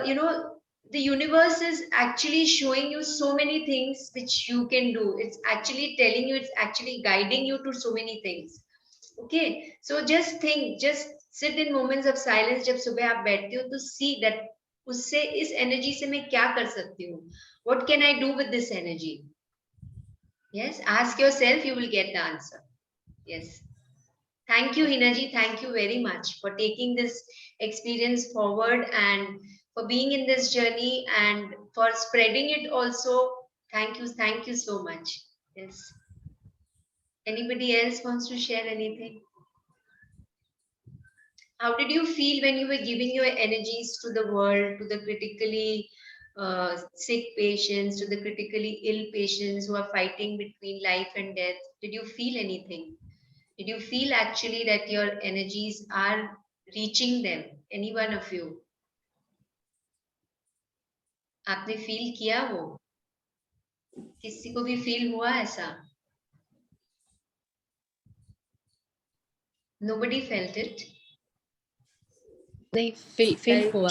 you know, the universe is actually showing you so many things which you can do. It's actually telling you, it's actually guiding you to so many things. Okay, so just think, just sit in moments of silence जब सुबह आप बैठते हो, to see that उससे, इस energy से मैं क्या कर सकती हूँ? What can I do with this energy? Yes, ask yourself, you will get the answer. Yes. Thank you, Hina ji. Thank you very much for taking this experience forward and for being in this journey and for spreading it also. Thank you. Thank you so much. Yes. Anybody else wants to share anything? How did you feel when you were giving your energies to the world, to the critically sick patients, to the critically ill patients who are fighting between life and death? Did you feel anything? Did you feel actually that your energies are reaching them? Any one of you? आपने feel किया वो? किसी को भी feel हुआ ऐसा? Nobody felt it. नहीं feel like- हुआ,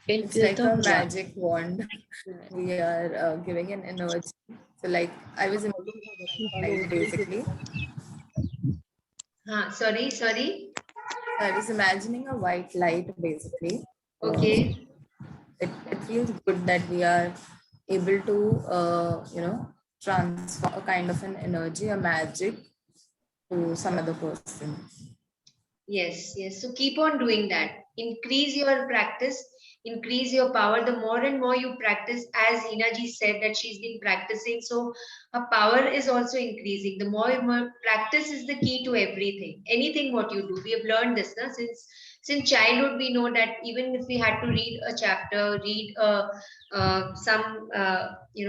feel It's like तो a हुआ. magic wand. We are giving an energy. So like I was imagining light basically. Sorry. So I was imagining a white light basically. Okay. It feels good that we are able to you know, transfer a kind of an energy, a magic to some other person. Yes. So keep on doing that. Increase your practice, increase your power. The more and more you practice, as Hina ji said that she's been practicing, so her power is also increasing. The more and more practice is the key to everything. Anything what you do, we have learned this, na? Since childhood, we know that even if we had to read a chapter, read some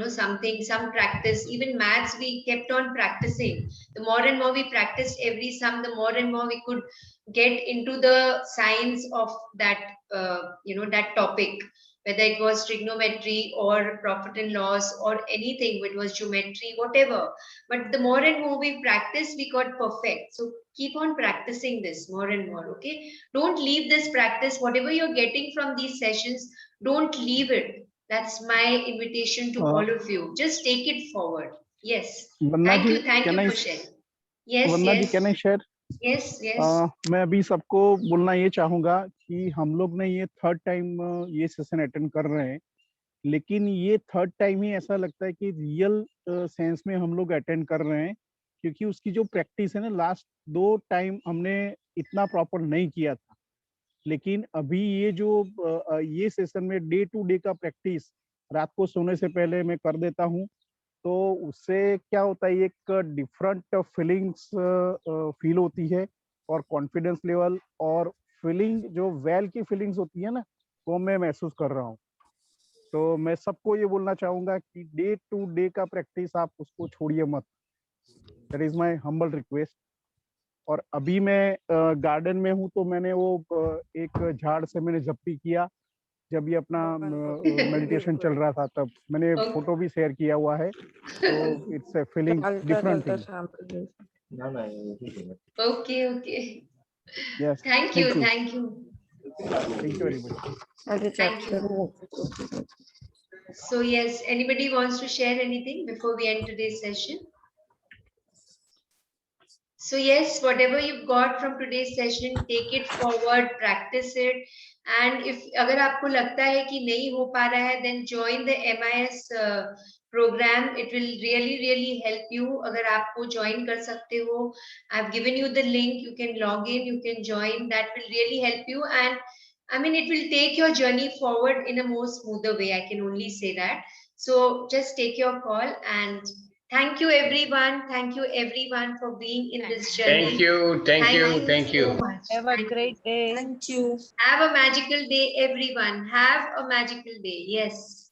some practice, even maths, we kept on practicing. The more and more we practiced every sum, the more and more we could get into the science of that that topic, whether it was trigonometry or profit and loss or anything, it was geometry, whatever. But the more and more we practice, we got perfect. So keep on practicing this more and more. Okay, don't leave this practice. Whatever you're getting from these sessions, don't leave it. That's my invitation to all of you. Just take it forward. Yes. Thank you for sharing. Yes. Vandana ji, can I share? Yes. मैं अभी सबको बोलना ये चाहूंगा कि हम लोग ने ये थर्ड टाइम ये सेशन अटेंड कर रहे हैं, लेकिन ये थर्ड टाइम ही ऐसा लगता है कि रियल सेंस में हम लोग अटेंड कर रहे हैं, क्योंकि उसकी जो प्रैक्टिस है ना, लास्ट 2 टाइम हमने इतना प्रॉपर नहीं किया था, लेकिन अभी ये जो ये सेशन में डे टू डे का प्रैक्टिस रात को सोने से पहले मैं कर देता हूँ, तो उससे क्या होता है, एक डिफरेंट फीलिंग्स फील होती है और कॉन्फिडेंस लेवल और फीलिंग, जो वेल की फीलिंग्स होती है ना, वो मैं महसूस कर रहा हूँ। तो मैं सबको ये बोलना चाहूंगा कि डे टू डे का प्रैक्टिस आप उसको छोड़िए मत। That is my humble request. और अभी मैं गार्डन में हूँ, तो मैंने वो एक झाड़ से मैंने जप्पी किया जब ये अपना मेडिटेशन चल रहा था, तब मैंने फोटो भी शेयर किया हुआ है, तो it's a feeling different thing. Okay. Yes. Thank you very much. Thank you. So yes, anybody wants to share anything before we end today's session? So yes, whatever you've got from today's session, take it forward, practice it. And if अगर आपको लगता है कि नहीं हो पा रहा है, then join the MIS program. It will really help you. अगर आपको join कर सकते हो, I've given you the link. You can log in, you can join. That will really help you, and I mean, it will take your journey forward in a more smoother way. I can only say that. So just take your call and Thank you, everyone. Thank you, everyone, for being in this journey. Thank you. Thank you. Thank you. so much. Have a Thank you. great day. Thank you. Have a magical day, everyone. Have a magical day. Yes.